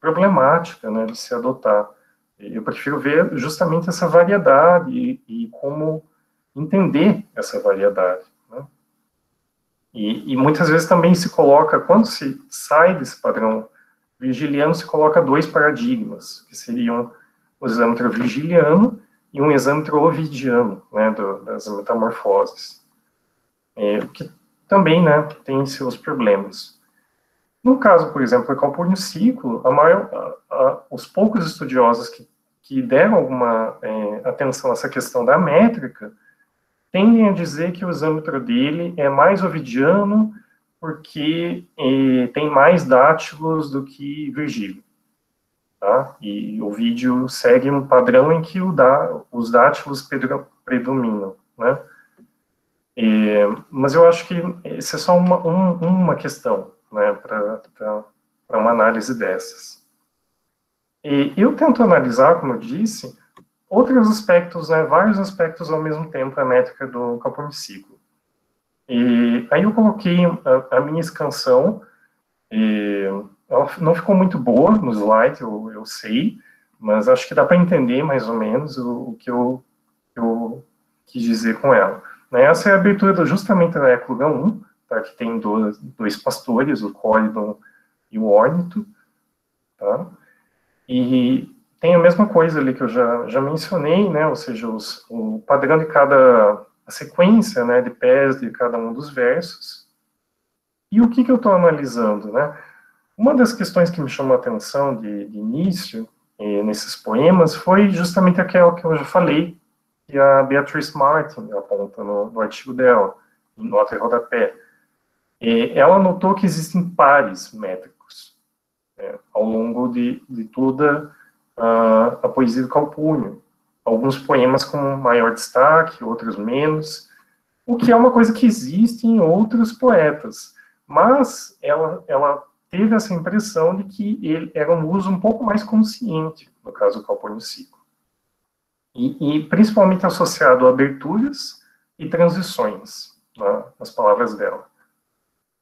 problemática, né, de se adotar. Eu prefiro ver justamente essa variedade e como entender essa variedade, né? E muitas vezes também se coloca, quando se sai desse padrão virgiliano, se coloca dois paradigmas, que seriam o isâmetro virgiliano e um isâmetro ovidiano, né, das metamorfoses. Que também, né, tem seus problemas. No caso, por exemplo, do Calpurnio Ciclo, os poucos estudiosos que deram alguma atenção a essa questão da métrica tendem a dizer que o isâmetro dele é mais ovidiano porque tem mais dátilos do que Virgílio, tá? E Ovídio segue um padrão em que os dátilos predominam, né? Mas eu acho que essa é só uma questão, né, para uma análise dessas. E eu tento analisar, como eu disse, outros aspectos, né, vários aspectos ao mesmo tempo da métrica do Calpurniciclo. E aí eu coloquei a minha escansão, e ela não ficou muito boa no slide, eu sei, mas acho que dá para entender mais ou menos o que eu quis dizer com ela. Essa é a abertura justamente da Écloga 1, tá, que tem dois pastores, o Cólidon e o Órnito, tá? E tem a mesma coisa ali que eu já mencionei, né, ou seja, o padrão de a sequência, né, de pés de cada um dos versos. E o que eu estou analisando, né? Uma das questões que me chamou a atenção de início nesses poemas foi justamente aquela que eu já falei, que a Beatrice Martin aponta no artigo dela, em nota e rodapé. Ela notou que existem pares métricos, né, ao longo de toda a poesia do Calpurno. Alguns poemas com maior destaque, outros menos, o que é uma coisa que existe em outros poetas. Mas ela teve essa impressão de que ele era um uso um pouco mais consciente, no caso do Calpurniciclo. E principalmente associado a aberturas e transições, né, nas palavras dela.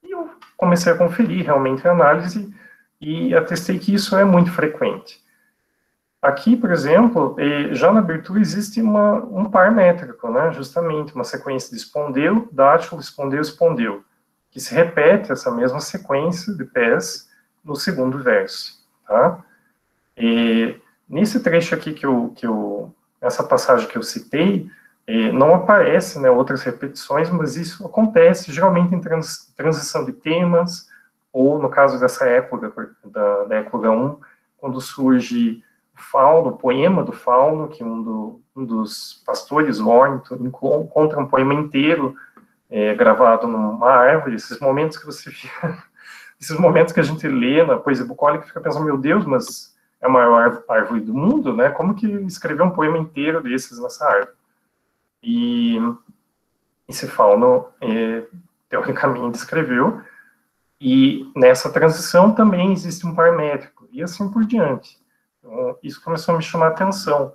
E eu comecei a conferir realmente a análise e atestei que isso é muito frequente. Aqui, por exemplo, já na abertura existe um par métrico, né, justamente uma sequência de espondeu, dátilo, espondeu, espondeu, que se repete essa mesma sequência de pés no segundo verso, tá? E nesse trecho aqui essa passagem que eu citei, não aparece, né, outras repetições, mas isso acontece geralmente em transição de temas, ou no caso dessa época, da Écloga 1, quando surge o poema do Fauno, que um dos pastores, o Órnito, encontra um poema inteiro gravado numa árvore, esses momentos que você fica, esses momentos que a gente lê na poesia bucólica, fica pensando, meu Deus, mas é a maior árvore do mundo, né? Como que escreveu um poema inteiro desses nessa árvore? E esse Fauno, teoricamente, escreveu, e nessa transição também existe um par métrico, e assim por diante. Então, isso começou a me chamar a atenção.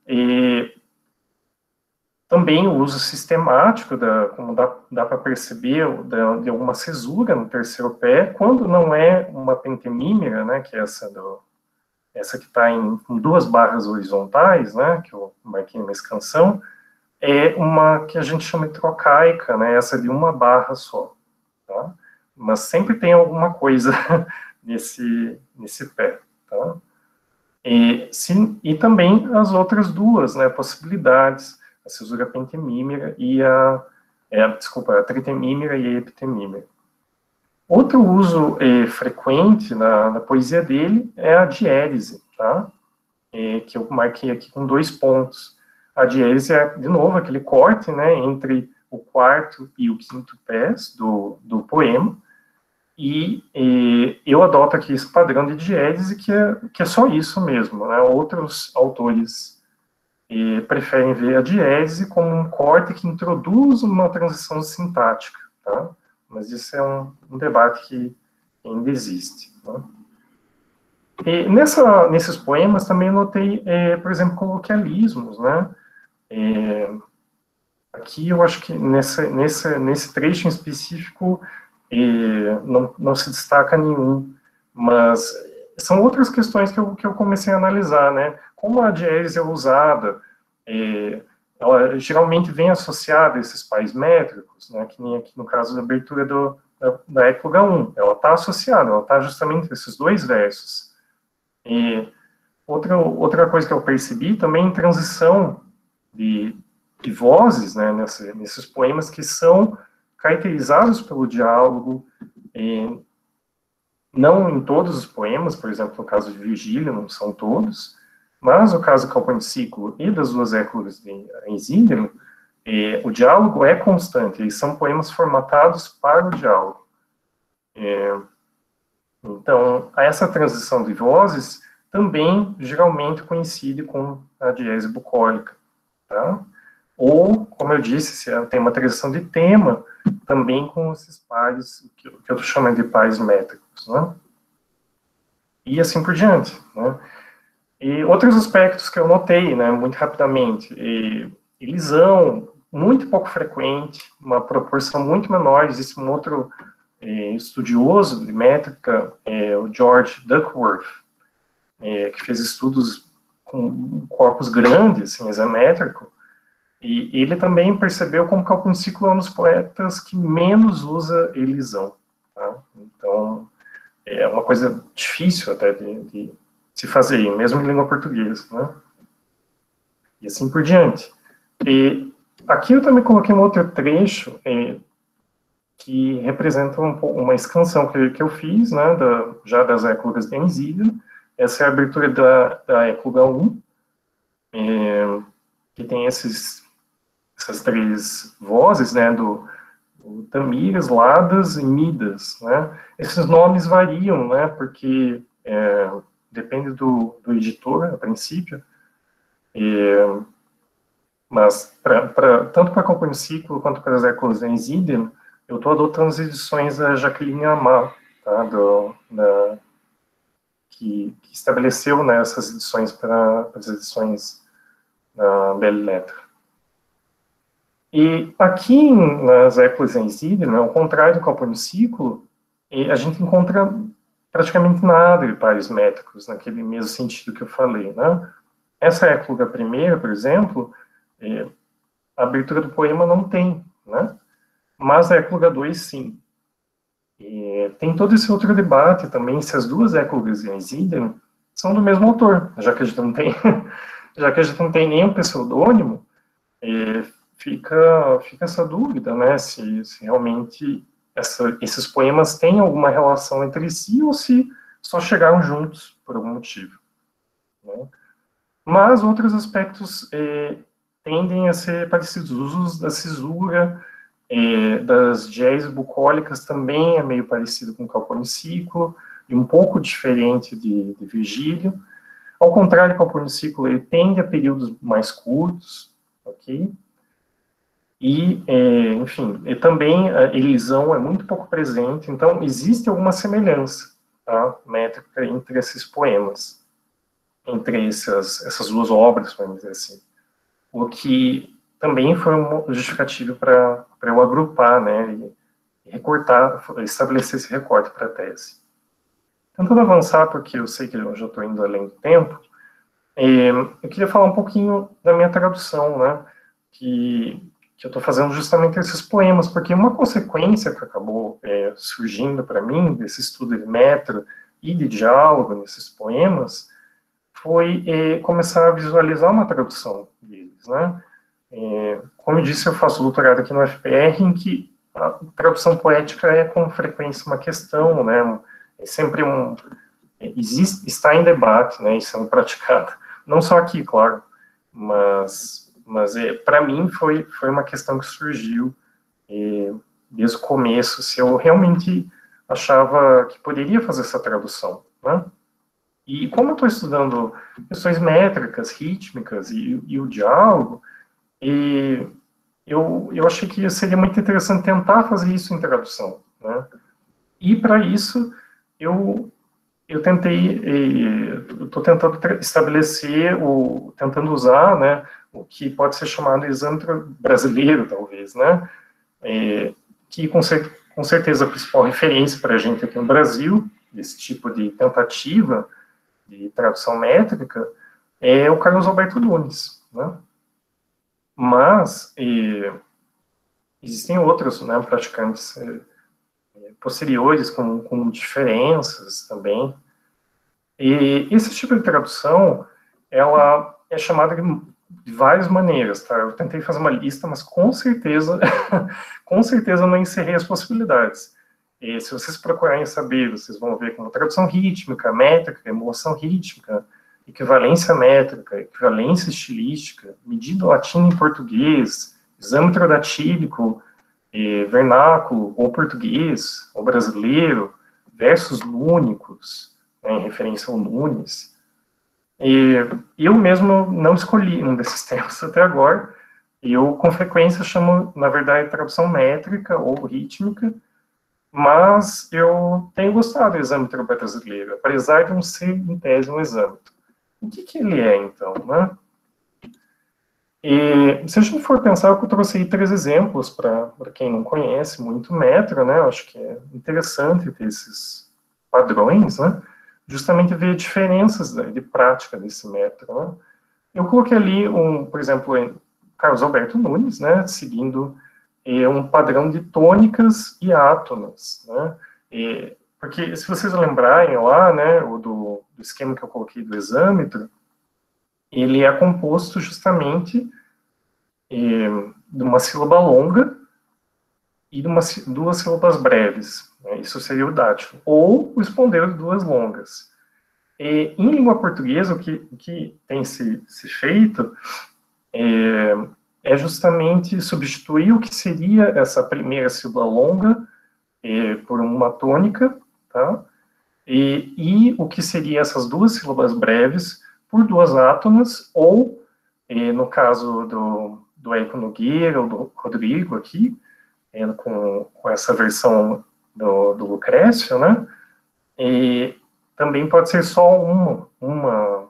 E também o uso sistemático, como dá para perceber, de alguma cesura no terceiro pé, quando não é uma pentemímera, né, que é essa que está com duas barras horizontais, né, que eu marquei na escansão, é uma que a gente chama de trocaica, né, essa de uma barra só, tá? Mas sempre tem alguma coisa nesse pé, tá? E também as outras duas, né, possibilidades, a cesura pentemímera e a tritemímera e a epitemímera. Outro uso frequente na poesia dele é a diérese, tá? Que eu marquei aqui com 2 pontos. A diérese é, de novo, aquele corte, né, entre o quarto e o quinto pés do poema, e eu adoto aqui esse padrão de diérese que é só isso mesmo, né? Outros autores preferem ver a diérese como um corte que introduz uma transição sintática, tá? Mas isso é um debate que ainda existe, tá? E nesses poemas também eu notei, por exemplo, coloquialismos, né? Aqui eu acho que nesse trecho em específico não se destaca nenhum, mas são outras questões que eu comecei a analisar, né? Como a diérese é usada, ela geralmente vem associada a esses pais métricos, né? Que nem aqui no caso da abertura da Écloga 1, ela está associada, ela está justamente nesses 2 versos. E outra coisa que eu percebi também em transição de vozes, né, nesses poemas que são caracterizados pelo diálogo, não em todos os poemas, por exemplo, no caso de Virgílio, não são todos, mas no caso do Calpurniciclo e das 2 Éclogas de Enzíndero, o diálogo é constante, eles são poemas formatados para o diálogo. Então, essa transição de vozes também geralmente coincide com a diérese bucólica, tá? Ou, como eu disse, se tem uma transição de tema, também com esses pares, que eu estou chamando de pares métricos, né? E assim por diante, né? E outros aspectos que eu notei, né, muito rapidamente, elisão, muito pouco frequente, uma proporção muito menor. Existe um outro estudioso de métrica, o George Duckworth, que fez estudos com corpos grandes, assim, examétrico, e ele também percebeu como cálculo de ciclo é um dos poetas que menos usa elisão, tá? Então, é uma coisa difícil até de se fazer, mesmo em língua portuguesa, né? E assim por diante. E aqui eu também coloquei um outro trecho que representa uma expansão que eu fiz, né, já das éclogas de Enziden. Essa é a abertura da écloga 1, que tem essas três vozes, né, do Tamiras, Ladas e Midas, né? Esses nomes variam, né, porque depende do editor, a princípio, mas tanto para Companhia de Ciclo quanto para as éclogas de Enziden, eu estou adotando as edições da Jacqueline Amal, tá, que estabeleceu, né, essas edições para as edições da Belle Lettre. E aqui nas éclogas Enziden, né, ao contrário do Companhia de Ciclo, a gente encontra praticamente nada de pares métricos, naquele mesmo sentido que eu falei, né? Essa écloga primeira, por exemplo, a abertura do poema não tem, né? Mas a écloga 2, sim. E tem todo esse outro debate também, se as duas éclogas de Enziden são do mesmo autor, já que a gente não tem nenhum pseudônimo, fica essa dúvida, né, se realmente esses poemas têm alguma relação entre si ou se só chegaram juntos por algum motivo, né? Mas outros aspectos tendem a ser parecidos. Os usos da cisura, das diéses bucólicas também é meio parecido com o calponiciclo, e um pouco diferente de Virgílio. Ao contrário, o calponiciclo ele tende a períodos mais curtos, ok? E, enfim, e também a elisão é muito pouco presente, então existe alguma semelhança, tá, métrica entre esses poemas, entre essas duas obras, vamos dizer assim. O que também foi um justificativo para eu agrupar, né, e recortar, estabelecer esse recorte para a tese. Tentando avançar, porque eu sei que eu já estou indo além do tempo, eu queria falar um pouquinho da minha tradução, né, que eu estou fazendo justamente esses poemas, porque uma consequência que acabou surgindo para mim, desse estudo de metro e de diálogo nesses poemas, foi começar a visualizar uma tradução deles, né? Como eu disse, eu faço doutorado aqui no FPR, em que a tradução poética é com frequência uma questão, né? É sempre está em debate, né? E sendo praticado. Não só aqui, claro, mas para mim foi uma questão que surgiu desde o começo, se eu realmente achava que poderia fazer essa tradução, né? E como eu estou estudando questões métricas, rítmicas e o diálogo, eu achei que seria muito interessante tentar fazer isso em tradução, né? E para isso eu estou tentando estabelecer, tentando usar, né, o que pode ser chamado exame brasileiro, talvez, né? Que com certeza a principal referência para a gente aqui no Brasil, desse tipo de tentativa de tradução métrica, é o Carlos Alberto Nunes, né? Mas existem outros, né, praticantes posteriores com diferenças também. E esse tipo de tradução, ela é chamada de várias maneiras, tá? Eu tentei fazer uma lista, mas com certeza não encerrei as possibilidades. E se vocês procurarem saber, vocês vão ver como tradução rítmica, métrica, emulação rítmica, equivalência métrica, equivalência estilística, medida latina em português, exame trodatílico, vernáculo, ou português, ou brasileiro, versos núnicos, né, em referência ao Nunes. E eu mesmo não escolhi um desses temas até agora, Eu, com frequência, chamo, na verdade, tradução métrica ou rítmica, mas eu tenho gostado do exâmetro brasileiro, apesar de não ser, em tese, um exâmetro. O que ele é, então, né? E, se a gente for pensar, eu trouxe aí 3 exemplos para quem não conhece muito metro, né? Eu acho que é interessante ter esses padrões, né? Justamente ver diferenças de prática desse metro, né? Eu coloquei ali, por exemplo, Carlos Alberto Nunes, né? Seguindo um padrão de tônicas e átonas, né? Porque, se vocês lembrarem lá, né, do esquema que eu coloquei do exâmetro, ele é composto justamente de uma sílaba longa e de 2 sílabas breves. Né? Isso seria o dátilo. Ou o espondeu de 2 longas. Em língua portuguesa, o que tem se feito é justamente substituir o que seria essa primeira sílaba longa por uma tônica, tá? E o que seria essas 2 sílabas breves por 2 átonas, ou, no caso do Érico Nogueira ou do Rodrigo aqui, com essa versão do Lucrécio, né? Também pode ser só uma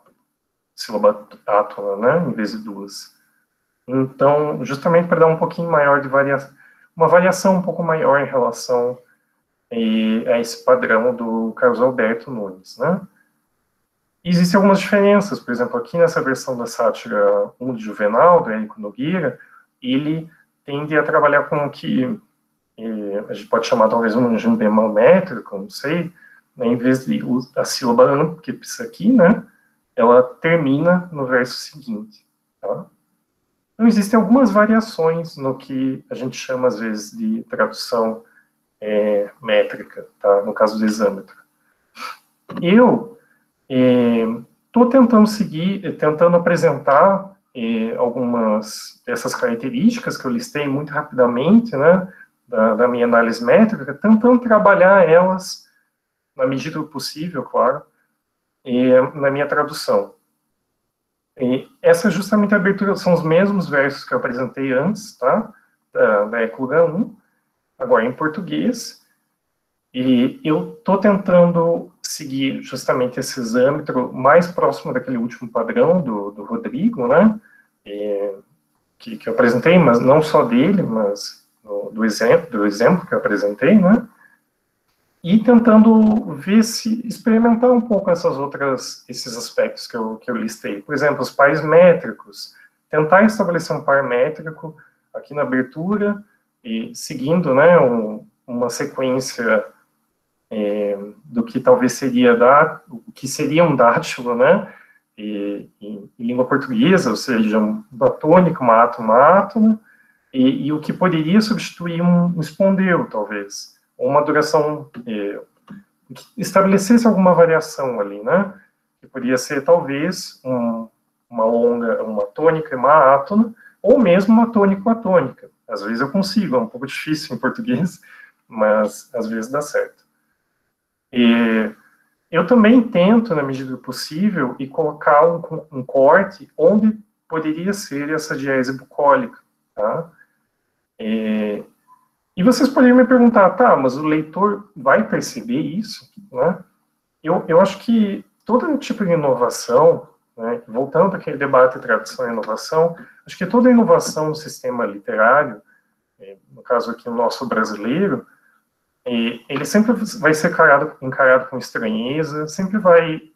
sílaba átona, né? Em vez de 2. Então, justamente para dar um pouquinho maior de uma variação um pouco maior em relação a esse padrão do Carlos Alberto Nunes, né? Existem algumas diferenças, por exemplo, aqui nessa versão da sátira 1 de Juvenal, do Érico Nogueira, ele tende a trabalhar com o que a gente pode chamar talvez um bemol métrico, não sei, né, em vez de a sílaba ampípse aqui, né, ela termina no verso seguinte, tá? Então, existem algumas variações no que a gente chama, às vezes, de tradução métrica, tá? No caso do exâmetro. Eu estou tentando apresentar algumas dessas características que eu listei muito rapidamente, né, da minha análise métrica, tentando trabalhar elas, na medida do possível, claro, na minha tradução. Essa é justamente a abertura, são os mesmos versos que eu apresentei antes, tá? Da Ecluga 1, agora em português, e eu estou tentando seguir justamente esse exâmetro mais próximo daquele último padrão do Rodrigo, né? Que eu apresentei, mas não só dele, mas do exemplo que eu apresentei, né? E tentando experimentar um pouco esses aspectos que eu listei. Por exemplo, os pares métricos. Tentar estabelecer um par métrico aqui na abertura e seguindo, né, uma sequência do que talvez seria o que seria um dátilo, né, em língua portuguesa, ou seja, uma tônica, uma átona, e o que poderia substituir um espondeu, talvez. Ou uma duração que estabelecesse alguma variação ali, né? Que poderia ser, talvez, uma longa, uma tônica e uma átona, ou mesmo uma tônica e uma tônica. Às vezes eu consigo, é um pouco difícil em português, mas às vezes dá certo. Eu também tento, na medida do possível, e colocar um corte onde poderia ser essa diese bucólica, tá? E vocês poderiam me perguntar, tá, mas o leitor vai perceber isso, né? Eu acho que todo tipo de inovação, né, voltando para aquele debate de tradução e inovação, acho que toda inovação no sistema literário, no caso aqui o nosso brasileiro, ele sempre vai ser encarado com estranheza, sempre vai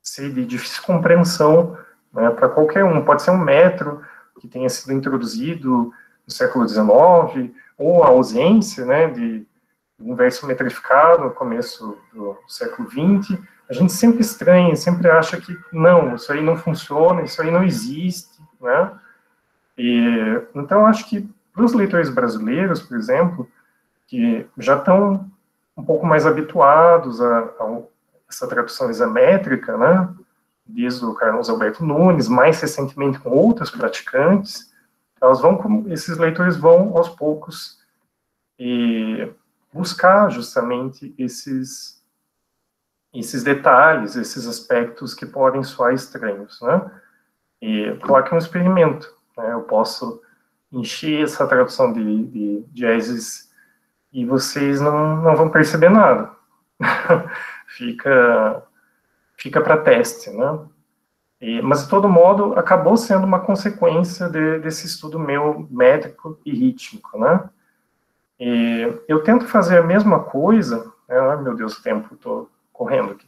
ser de difícil compreensão, né, para qualquer um. Pode ser um metro que tenha sido introduzido no século XIX, ou a ausência, né, de um verso metrificado no começo do século XX, a gente sempre estranha, sempre acha que não, isso aí não funciona, isso aí não existe, né? Então, acho que para os leitores brasileiros, por exemplo, que já estão um pouco mais habituados a essa tradução isométrica, né, desde o Carlos Alberto Nunes, mais recentemente com outros praticantes, esses leitores vão, aos poucos, buscar justamente esses detalhes, esses aspectos que podem soar estranhos, né? Claro que é um experimento, né? Eu posso encher essa tradução de diéses e vocês não vão perceber nada. fica para teste, né? Mas, de todo modo, acabou sendo uma consequência desse estudo meu métrico e rítmico, né? Eu tento fazer a mesma coisa, né? Ai, meu Deus, o tempo, estou correndo aqui.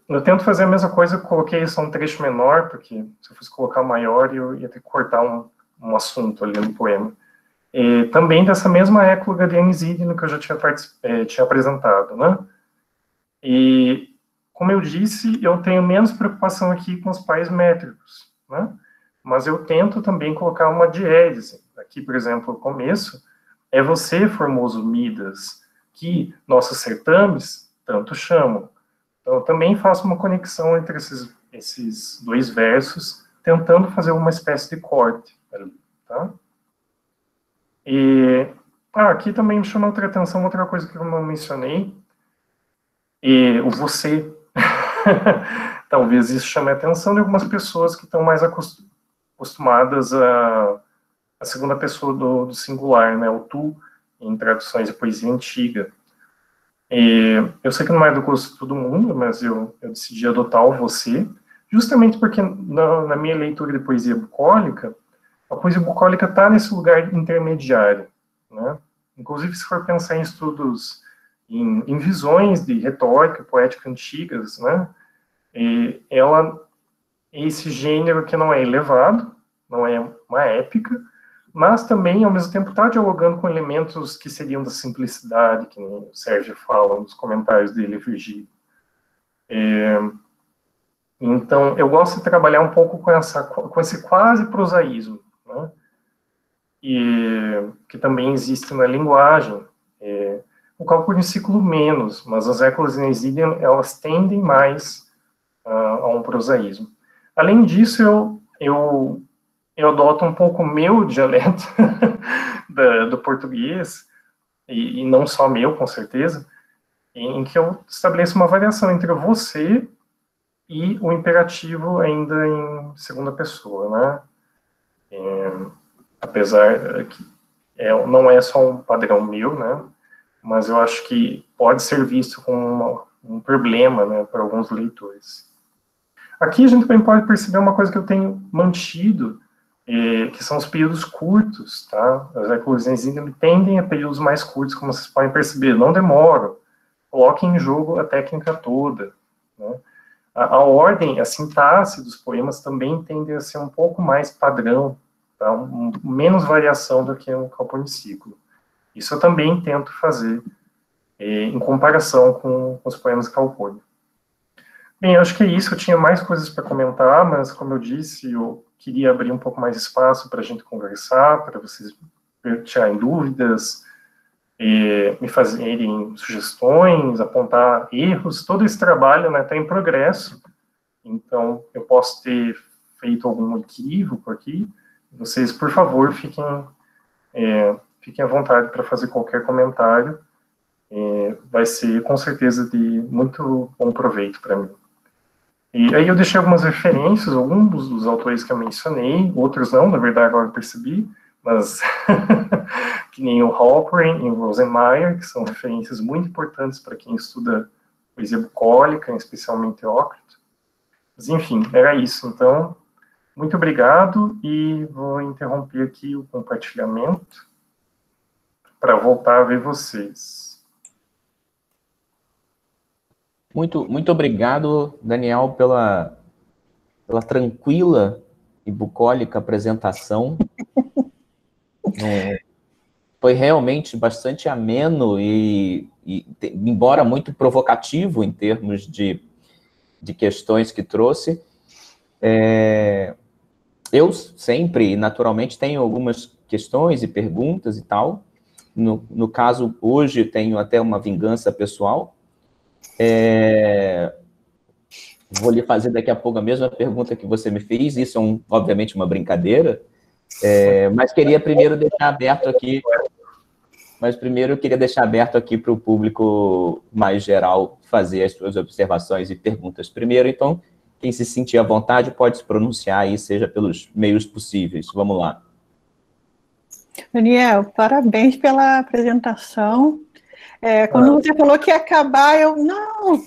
Eu tento fazer a mesma coisa, eu coloquei só um trecho menor, porque se eu fosse colocar maior, eu ia ter que cortar um assunto ali no poema. Também dessa mesma écloga de Anisídino que eu já tinha apresentado, né? E, como eu disse, eu tenho menos preocupação aqui com os pais métricos, né? Mas eu tento também colocar uma diérese. Aqui, por exemplo, o começo é você, formoso Midas, que nossos certames tanto chamam. Então, eu também faço uma conexão entre esses dois versos, tentando fazer uma espécie de corte, tá? Aqui também me chama outra atenção, outra coisa que eu não mencionei, o você. Talvez isso chame a atenção de algumas pessoas que estão mais acostumadas à segunda pessoa do singular, né, o tu, em traduções de poesia antiga. Eu sei que não é do gosto de todo mundo, mas eu decidi adotar o você, justamente porque na minha leitura de poesia bucólica, a poesia bucólica está nesse lugar intermediário, né? Inclusive, se for pensar em estudos, em visões de retórica, poética antigas, né? Ela é esse gênero que não é elevado, não é uma épica, mas também, ao mesmo tempo, está dialogando com elementos que seriam da simplicidade, que o Sérgio fala nos comentários dele, Virgílio. Então, eu gosto de trabalhar um pouco com esse quase prosaísmo, né? Que também existe na linguagem. O cálculo de ciclo menos, mas as éclogas de Anisídino, elas tendem mais a um prosaísmo. Além disso, eu adoto um pouco o meu dialeto do português, e não só meu, com certeza, em que eu estabeleço uma variação entre você e o imperativo ainda em segunda pessoa, né? Apesar que não é só um padrão meu, né? Mas eu acho que pode ser visto como um problema, né, para alguns leitores. Aqui a gente também pode perceber uma coisa que eu tenho mantido, que são os períodos curtos, tá? As éclogas tendem a períodos mais curtos, como vocês podem perceber, não demoram. Coloquem em jogo a técnica toda, né? A ordem, a sintaxe dos poemas também tende a ser um pouco mais padrão, tá? Menos variação do que um cálculo de ciclo. Isso eu também tento fazer em comparação com os poemas de Calpurnia. Bem, eu acho que é isso. Eu tinha mais coisas para comentar, mas, como eu disse, eu queria abrir um pouco mais de espaço para a gente conversar, para vocês tirarem dúvidas, me fazerem sugestões, apontar erros. Todo esse trabalho está em progresso, então eu posso ter feito algum equívoco aqui. Vocês, por favor, fiquem à vontade para fazer qualquer comentário. Vai ser, com certeza, de muito bom proveito para mim. E aí eu deixei algumas referências, alguns dos autores que eu mencionei, outros não, na verdade, agora eu percebi, mas que nem o Halperin e o Rosenmeyer, que são referências muito importantes para quem estuda poesia bucólica, especialmente Teócrito. Mas, enfim, era isso. Então, muito obrigado, e vou interromper aqui o compartilhamento para voltar a ver vocês. Muito obrigado, Daniel, pela tranquila e bucólica apresentação. Foi realmente bastante ameno embora muito provocativo em termos de questões que trouxe. Eu sempre, naturalmente, tenho algumas questões e perguntas e tal. No caso, hoje, tenho até uma vingança pessoal. Vou lhe fazer daqui a pouco a mesma pergunta que você me fez. Isso é, obviamente, uma brincadeira. Mas queria primeiro deixar aberto aqui... Mas primeiro eu queria deixar aberto aqui para o público mais geral fazer as suas observações e perguntas primeiro. Então, Quem se sentir à vontade pode se pronunciar aí, seja pelos meios possíveis. Vamos lá. Daniel, parabéns pela apresentação. Quando você falou que ia acabar, não!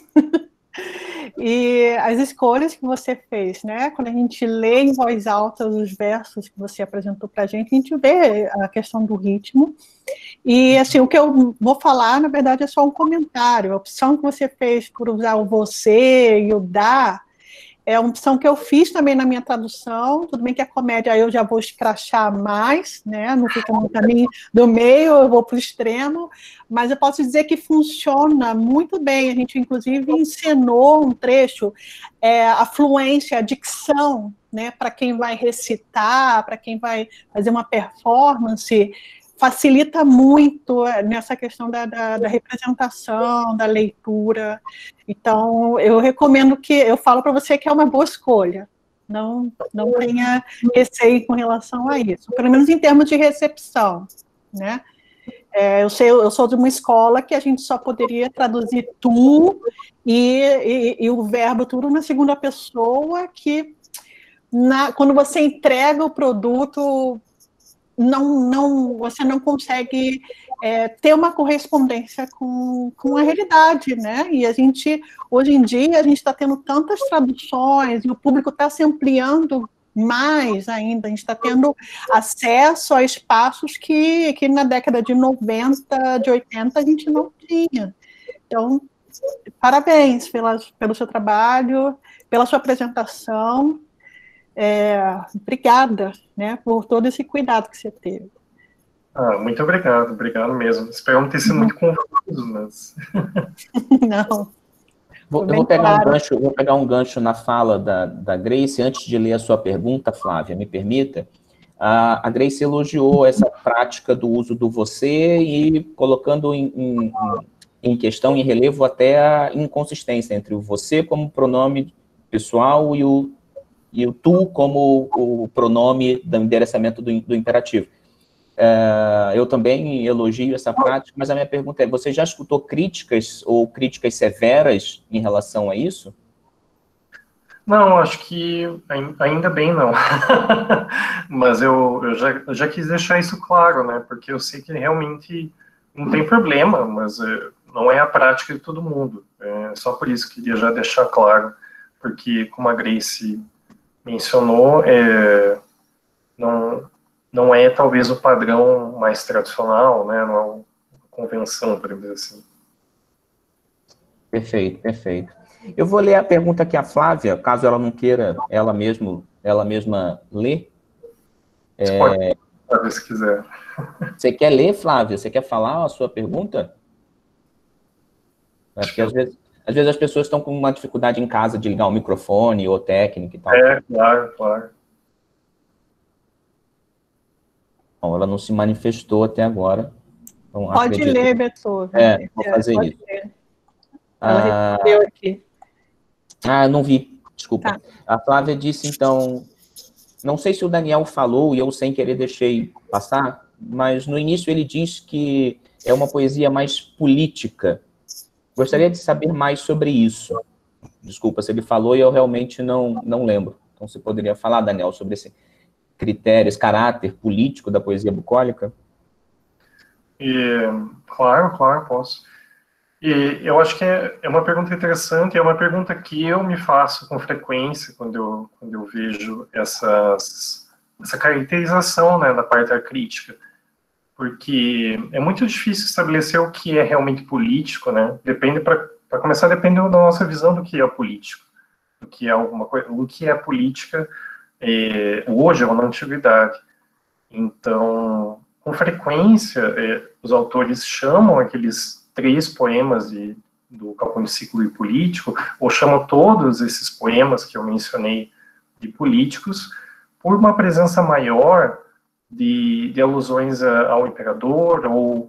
E as escolhas que você fez, né? Quando a gente lê em voz alta os versos que você apresentou para a gente vê a questão do ritmo. E, assim, o que eu vou falar, na verdade, é só um comentário. A opção que você fez por usar o você e o da é uma opção que eu fiz também na minha tradução. Tudo bem que a comédia eu já vou escrachar mais, né? Não fica no caminho do meio, eu vou para o extremo, mas eu posso dizer que funciona muito bem. A gente, inclusive, ensinou um trecho, a fluência, a dicção, né? Para quem vai recitar, para quem vai fazer uma performance, facilita muito nessa questão da representação, da leitura. Então, eu recomendo eu falo para você que é uma boa escolha. Não tenha receio com relação a isso, pelo menos em termos de recepção, né? Eu sou de uma escola que a gente só poderia traduzir tu e o verbo tudo na segunda pessoa, que quando você entrega o produto, você não consegue ter uma correspondência com a realidade, né? E hoje em dia, a gente está tendo tantas traduções, e o público está se ampliando mais ainda, a gente está tendo acesso a espaços que na década de 90, de 80, a gente não tinha. Então, parabéns pelo seu trabalho, pela sua apresentação. Obrigada, né, por todo esse cuidado que você teve. Muito obrigado mesmo. Espero não ter sido muito confuso, mas... Não. Eu vou pegar um gancho na fala da Grace, antes de ler a sua pergunta, Flávia, me permita. A Grace elogiou essa prática do uso do você e colocando em questão, em relevo, até a inconsistência entre o você como pronome pessoal e o tu como o pronome do endereçamento do imperativo. Eu também elogio essa prática, mas a minha pergunta é, você já escutou críticas ou críticas severas em relação a isso? Não, acho que ainda bem não. Mas eu já quis deixar isso claro, né? Porque eu sei que realmente não tem problema, mas não é a prática de todo mundo. Só por isso que queria já deixar claro, porque como a Grace mencionou, não é talvez o padrão mais tradicional, né? Não é uma convenção, para dizer assim. Perfeito, perfeito. Eu vou ler a pergunta que a Flávia, caso ela não queira ela mesma ler. Você pode fazer se quiser. Você quer ler, Flávia? Você quer falar a sua pergunta? Porque às vezes as pessoas estão com uma dificuldade em casa de ligar o microfone ou técnica e tal. Claro. Bom, ela não se manifestou até agora. Então, pode ler, Beethoven. Vou fazer isso. Ela respondeu aqui. Não vi, desculpa. Tá. A Flávia disse, então, não sei se o Daniel falou e eu sem querer deixei passar, mas no início ele diz que é uma poesia mais política. Gostaria de saber mais sobre isso. Desculpa se ele falou e eu realmente não lembro. Então, você poderia falar, Daniel, sobre esse critério, esse caráter político da poesia bucólica? Claro, posso. E eu acho que é uma pergunta interessante, é uma pergunta que eu me faço com frequência quando eu vejo essa caracterização, né, da parte da crítica, porque é muito difícil estabelecer o que é realmente político, né? Para começar, depende da nossa visão do que é político, do que é alguma coisa, o que é política hoje ou na antiguidade. Então, com frequência, os autores chamam aqueles 3 poemas do Caponiciclo e Político, ou chamam todos esses poemas que eu mencionei de políticos, por uma presença maior de alusões ao imperador, ou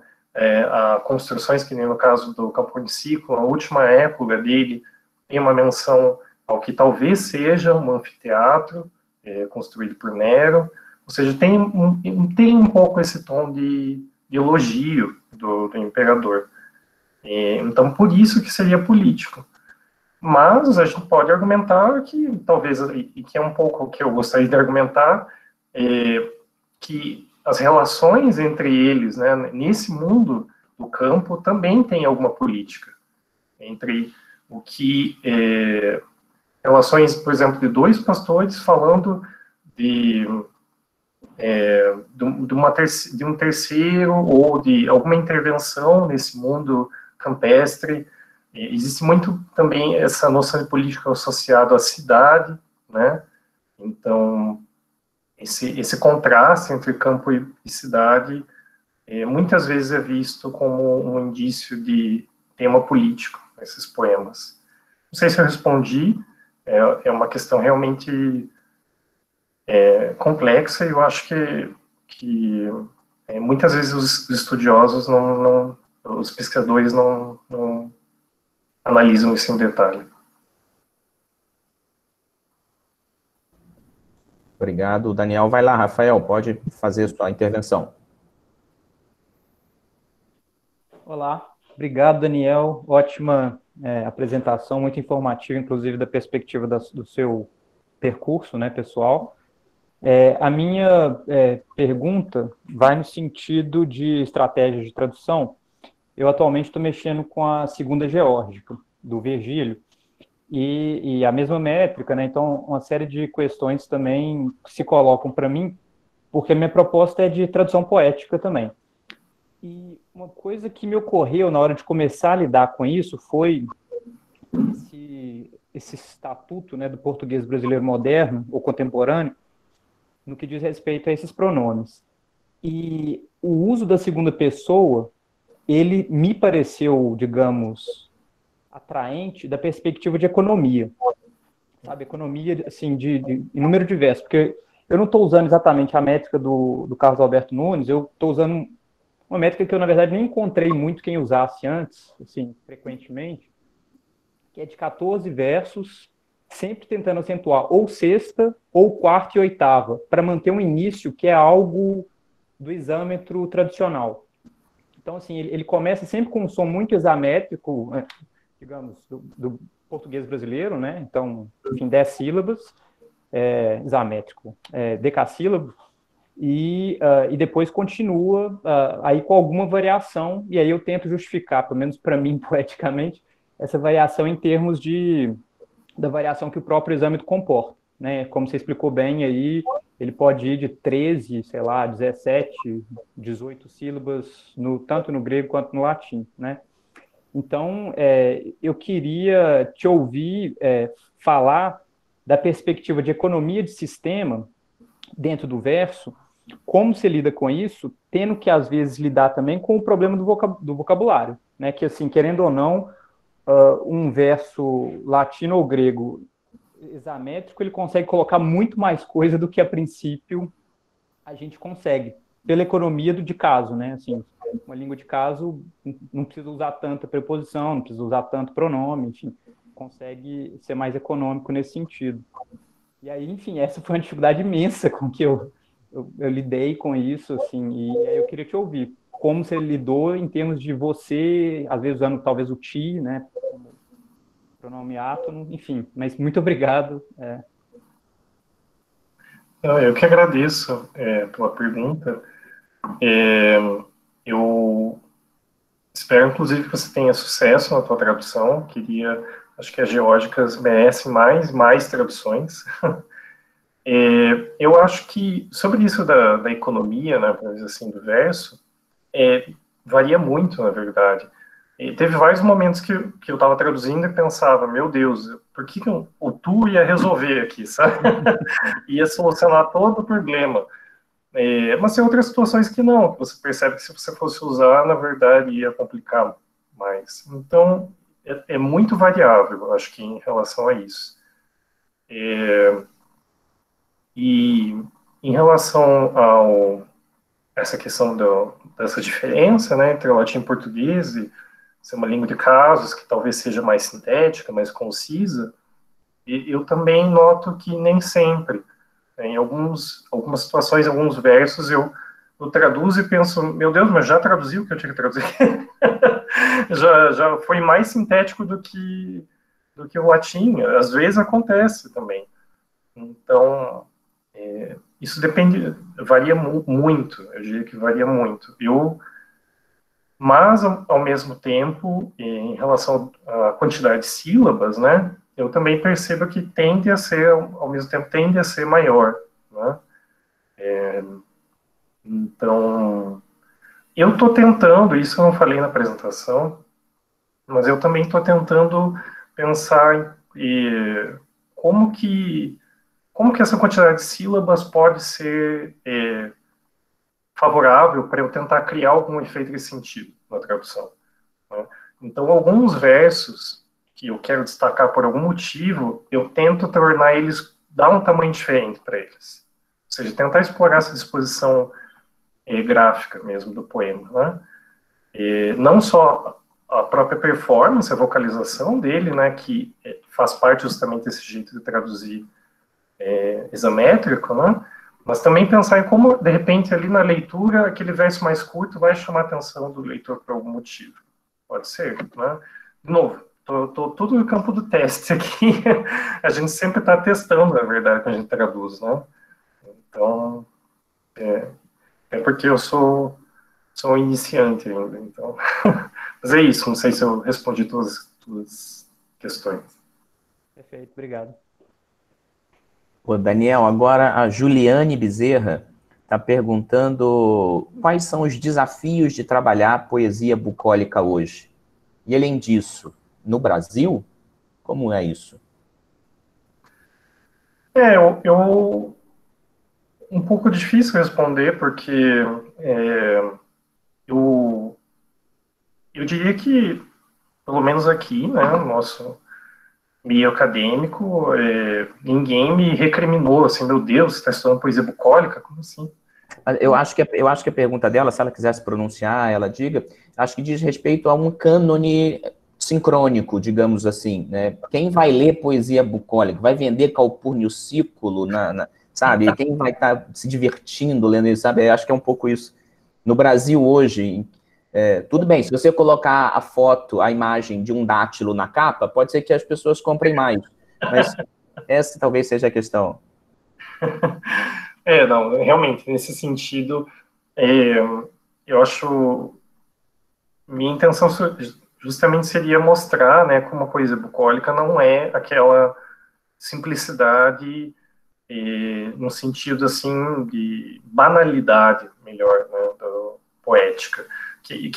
a construções, que nem no caso do Caponiciclo, a última época dele tem uma menção ao que talvez seja um anfiteatro construído por Nero, ou seja, tem um pouco esse tom de elogio do imperador. Então, por isso que seria político. mas a gente pode argumentar que, talvez, e que é um pouco o que eu gostaria de argumentar, que as relações entre eles, né, nesse mundo do campo, também tem alguma política. Entre o que... relações, por exemplo, de dois pastores falando de um terceiro, ou de alguma intervenção nesse mundo campestre. Existe muito também essa noção de política associada à cidade, né? Então, esse contraste entre campo e cidade muitas vezes é visto como um indício de tema político nesses poemas. Não sei se eu respondi, é uma questão realmente complexa, e eu acho que muitas vezes os estudiosos, os pesquisadores não analisam isso em detalhe. Obrigado, Daniel. Vai lá, Rafael, pode fazer sua intervenção. Olá, obrigado, Daniel. Ótima apresentação, muito informativa, inclusive da perspectiva do seu percurso, né, pessoal. A minha pergunta vai no sentido de estratégia de tradução. Eu atualmente estou mexendo com a segunda geórgica, do Virgílio, e a mesma métrica, né? Então, uma série de questões também se colocam para mim, porque a minha proposta é de tradução poética também. E uma coisa que me ocorreu na hora de começar a lidar com isso foi esse estatuto, né, do português brasileiro moderno ou contemporâneo, no que diz respeito a esses pronomes. E o uso da segunda pessoa, ele me pareceu, digamos, atraente da perspectiva de economia. Sabe, economia, assim, de número diverso, porque eu não estou usando exatamente a métrica do Carlos Alberto Nunes, eu estou usando uma métrica que eu, na verdade, nem encontrei muito quem usasse antes, assim, frequentemente, que é de 14 versos, sempre tentando acentuar ou sexta, ou quarta e oitava, para manter um início que é algo do hexâmetro tradicional. Então, assim, ele começa sempre com um som muito hexamétrico, né, digamos, do português brasileiro, né? Então, enfim, 10 sílabas, hexamétrico, decassílabo, e depois continua aí com alguma variação, e aí eu tento justificar, pelo menos para mim, poeticamente, essa variação em termos da variação que o próprio hexâmetro comporta, né? Como você explicou bem aí, ele pode ir de 13, sei lá, 17, 18 sílabas, tanto no grego quanto no latim, né? Então, eu queria te ouvir falar da perspectiva de economia de sistema dentro do verso, como você lida com isso, tendo que, às vezes, lidar também com o problema do vocabulário, né? Que, assim, querendo ou não, um verso latino ou grego hexamétrico, ele consegue colocar muito mais coisa do que, a princípio, a gente consegue, pela economia de caso, né? Assim, uma língua de caso não precisa usar tanta preposição, não precisa usar tanto pronome, enfim, consegue ser mais econômico nesse sentido. E aí, enfim, essa foi uma dificuldade imensa com que eu lidei com isso, assim, e aí eu queria te ouvir, como você lidou em termos de você, às vezes usando talvez o ti, né, como pronome átono, enfim, mas muito obrigado. Eu que agradeço pela pergunta. Eu espero, inclusive, que você tenha sucesso na tua tradução. Acho que as geórgicas merecem mais traduções. Eu acho que, sobre isso da economia, né, por dizer assim, do verso, varia muito, na verdade. Teve vários momentos que eu estava traduzindo e pensava, meu Deus, por que o tu ia resolver aqui, sabe? Ia solucionar todo o problema. Mas tem outras situações que não, que você percebe que se você fosse usar, na verdade, ia complicar mais. Então, é muito variável, eu acho que, em relação a isso. E em relação a essa questão dessa diferença, né, entre o latim e o português, e ser uma língua de casos que talvez seja mais sintética, mais concisa, eu também noto que nem sempre. Em algumas situações, alguns versos, eu traduzo e penso, meu Deus, mas já traduziu o que eu tinha que traduzir? já foi mais sintético do que do que o latim. Às vezes acontece também. Então, isso depende, varia muito, eu diria que varia muito. Mas, ao mesmo tempo, em relação à quantidade de sílabas, né, eu também percebo que tende a ser, ao mesmo tempo, tende a ser maior, né? Então, eu estou tentando, isso eu não falei na apresentação, mas eu também estou tentando pensar como que essa quantidade de sílabas pode ser favorável para eu tentar criar algum efeito de sentido na tradução, né? Então, alguns versos que eu quero destacar por algum motivo, eu tento tornar eles, dar um tamanho diferente para eles. Ou seja, tentar explorar essa disposição gráfica mesmo do poema, né? Não só a própria performance, a vocalização dele, né, que faz parte justamente desse jeito de traduzir isométrico, né? Mas também pensar em como, de repente, ali na leitura, aquele verso mais curto vai chamar a atenção do leitor por algum motivo. Pode ser, né? De novo, tô tudo no campo do teste aqui. A gente sempre está testando, na verdade, quando a gente traduz, né? Então, porque eu sou um iniciante ainda, então... Mas é isso, não sei se eu respondi todas as questões. Perfeito, obrigado. Ô, Daniel, agora a Juliane Bezerra está perguntando quais são os desafios de trabalhar a poesia bucólica hoje. E, além disso, no Brasil, como é isso? Um pouco difícil responder, porque eu diria que, pelo menos aqui, né, no nosso meio acadêmico, ninguém me recriminou, assim, meu Deus, você está estudando poesia bucólica? Como assim? Eu acho que a pergunta dela, se ela quiser se pronunciar, ela diga, acho que diz respeito a um cânone sincrônico, digamos assim, né? Quem vai ler poesia bucólica? Vai vender Calpurnio Siculo, sabe? Quem vai estar se divertindo lendo isso, sabe? Eu acho que é um pouco isso. No Brasil hoje, tudo bem, se você colocar a foto, a imagem de um dátilo na capa, pode ser que as pessoas comprem mais, mas essa talvez seja a questão. Não, realmente, nesse sentido, eu acho, minha intenção justamente seria mostrar, né, como a poesia bucólica não é aquela simplicidade, no sentido, assim, de banalidade, melhor, né, poética, que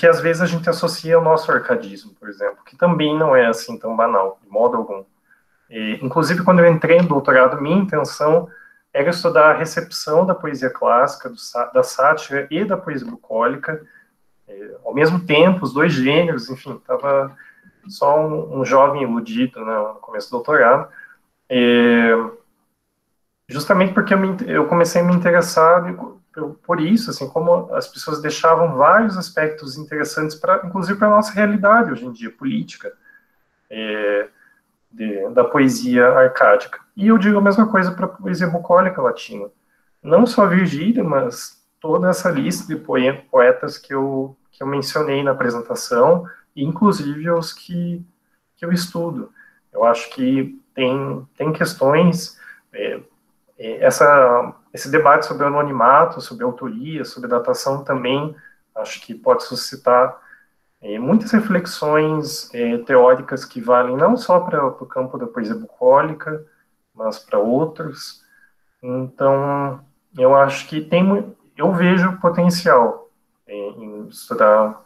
às vezes a gente associa ao nosso arcadismo, por exemplo, que também não é assim tão banal, de modo algum. Inclusive, quando eu entrei no doutorado, minha intenção era estudar a recepção da poesia clássica, da sátira e da poesia bucólica, ao mesmo tempo, os dois gêneros, enfim, estava só um jovem iludido, né, no começo do doutorado, justamente porque eu comecei a me interessar por isso, assim, como as pessoas deixavam vários aspectos interessantes, inclusive para a nossa realidade hoje em dia, política, da poesia arcádica. E eu digo a mesma coisa para a poesia bucólica latina. Não só Virgílio, mas toda essa lista de poetas que eu mencionei na apresentação, e inclusive os que eu estudo. Eu acho que tem questões... esse debate sobre anonimato, sobre autoria, sobre datação também, acho que pode suscitar muitas reflexões teóricas que valem não só para o campo da poesia bucólica, mas para outros. Então, eu acho que eu vejo potencial em estudar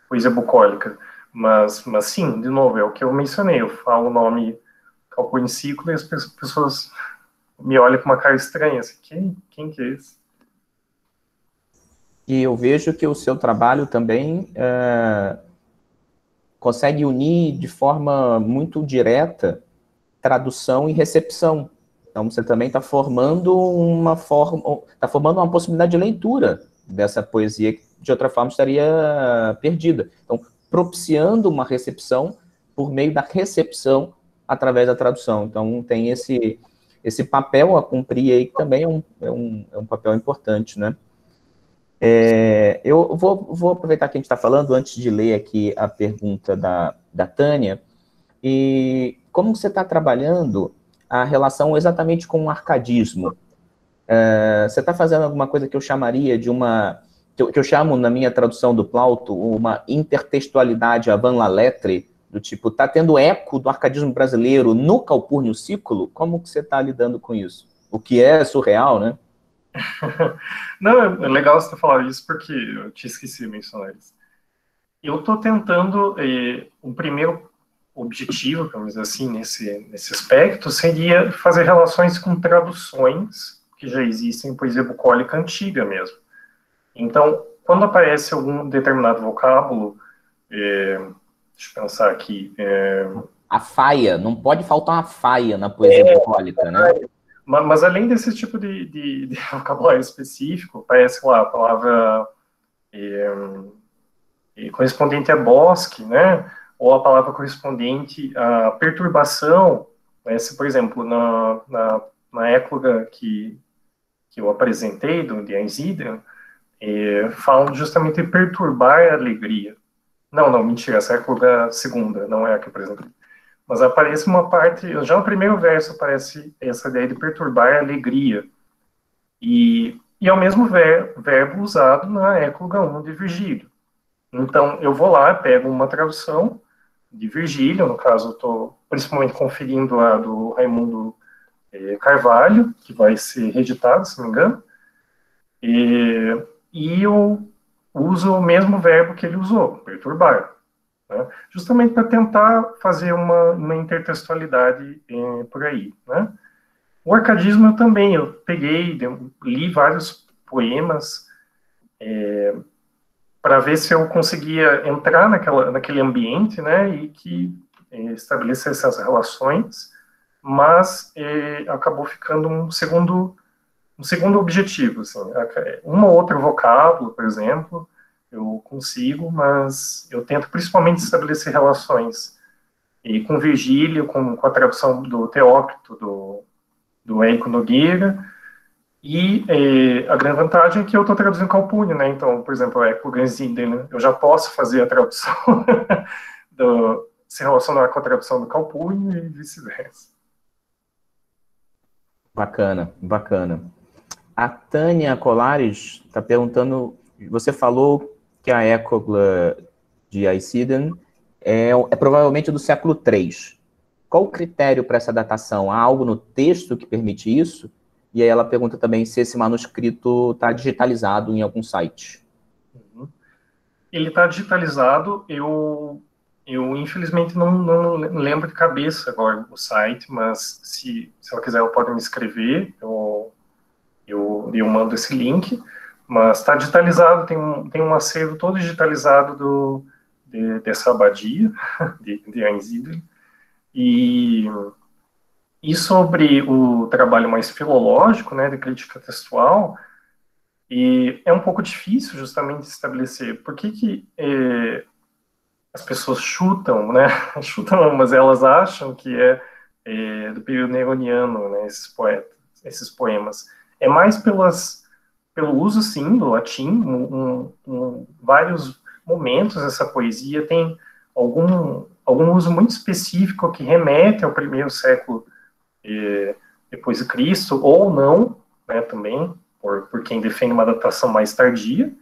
poesia bucólica, mas sim, de novo, é o que eu mencionei, eu falo o nome Calpurnio Siculo e as pessoas me olham com uma cara estranha, assim, quem que é esse? E eu vejo que o seu trabalho também consegue unir de forma muito direta tradução e recepção. Então, você também está formando uma possibilidade de leitura dessa poesia que, de outra forma, estaria perdida. Então, propiciando uma recepção por meio da recepção através da tradução. Então, tem esse papel a cumprir aí, que também é um papel importante, né? Eu vou aproveitar que a gente está falando, antes de ler aqui a pergunta da Tânia, e como você está trabalhando a relação exatamente com o arcadismo. Você está fazendo alguma coisa que eu chamaria de que eu chamo na minha tradução do Plauto, uma intertextualidade avant la lettre, do tipo, está tendo eco do arcadismo brasileiro no Calpurnio Ciclo? Como que você está lidando com isso? O que é surreal, né? Não, é legal você ter falado isso, porque eu tinha esquecido de mencionar isso. Eu estou tentando, um primeiro objetivo, vamos dizer assim, nesse aspecto, seria fazer relações com traduções que já existem em poesia bucólica antiga mesmo. Então, quando aparece algum determinado vocábulo, deixa eu pensar aqui. A faia, não pode faltar uma faia na poesia bucólica, né? Mas além desse tipo de vocabulário específico, aparece lá a palavra correspondente a bosque, né? Ou a palavra correspondente à perturbação, né? Se, por exemplo, na écloga que eu apresentei, de Einsiedel, falam justamente de perturbar a alegria. Não, mentira, essa écloga segunda, não é a que eu apresentei. Mas aparece uma parte, já no primeiro verso aparece essa ideia de perturbar a alegria. E é o mesmo verbo usado na écloga 1 de Virgílio. Então, eu vou lá, pego uma tradução de Virgílio, no caso, eu estou principalmente conferindo a do Raimundo Carvalho, que vai ser reeditada, se não me engano, e eu uso o mesmo verbo que ele usou, perturbar, né? Justamente para tentar fazer uma intertextualidade por aí, né? O arcadismo eu também, eu peguei, li vários poemas para ver se eu conseguia entrar naquele ambiente, né, e que estabelecesse essas relações, mas acabou ficando um segundo objetivo, assim, um ou outro vocábulo, por exemplo, eu consigo, mas eu tento principalmente estabelecer relações com Virgílio, com a tradução do Teócrito, do Érico Nogueira, e a grande vantagem é que eu estou traduzindo Calpurnio, né? Então, por exemplo, com o Ganzindel, né? Eu já posso fazer a tradução se relacionar com a tradução do Calpurnio e vice-versa. Bacana, bacana. A Tânia Colares está perguntando, você falou que a écloga de Einsiedel é provavelmente do século III. Qual o critério para essa datação? Há algo no texto que permite isso? E aí ela pergunta também se esse manuscrito está digitalizado em algum site. Ele está digitalizado, eu infelizmente não lembro de cabeça agora o site, mas se ela quiser ela pode me escrever, eu mando esse link, mas está digitalizado, tem um acervo todo digitalizado dessa abadia de Einsiedel, e sobre o trabalho mais filológico, né, de crítica textual, é um pouco difícil justamente estabelecer por que as pessoas chutam, né, mas elas acham que é do período neroniano, né, esses poemas. É mais pelo uso, sim, do latim, vários momentos essa poesia tem algum uso muito específico que remete ao primeiro século depois de Cristo, ou não, né, também, por quem defende uma datação mais tardia,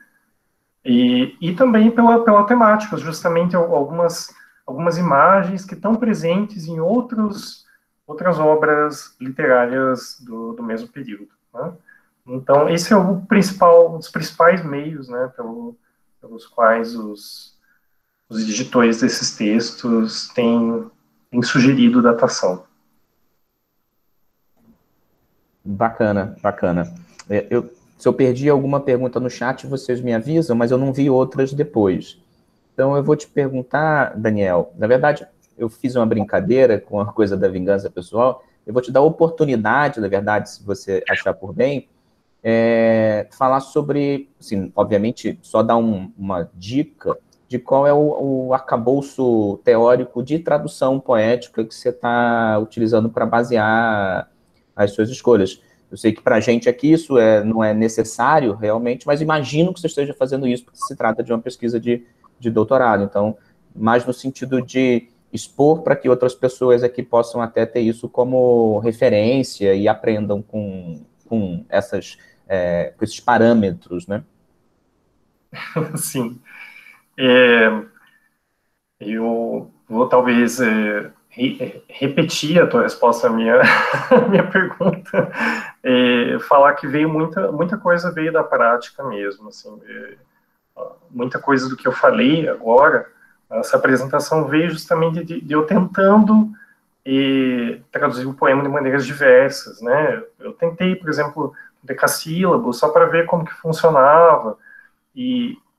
e também pela temática, justamente algumas imagens que estão presentes em outras obras literárias do mesmo período, né? Então, esse é um dos principais meios, né, pelos quais os editores desses textos têm sugerido datação. Bacana, bacana. Se eu perdi alguma pergunta no chat, vocês me avisam, mas eu não vi outras depois. Então, eu vou te perguntar, Daniel, na verdade, eu fiz uma brincadeira com a coisa da vingança pessoal, eu vou te dar a oportunidade, na verdade, se você achar por bem, falar sobre, assim, obviamente, só dar uma dica de qual é o arcabouço teórico de tradução poética que você está utilizando para basear as suas escolhas. Eu sei que para a gente aqui isso não é necessário realmente, mas imagino que você esteja fazendo isso porque se trata de uma pesquisa de doutorado. Então, mais no sentido de expor para que outras pessoas aqui possam até ter isso como referência e aprendam com esses parâmetros, né? Sim. Eu vou talvez repetir a tua resposta à minha, minha pergunta, falar que veio muita coisa veio da prática mesmo, assim, muita coisa do que eu falei agora, essa apresentação veio justamente de eu tentando traduzir o poema de maneiras diversas, né? Eu tentei, por exemplo, decassílabo, só para ver como que funcionava,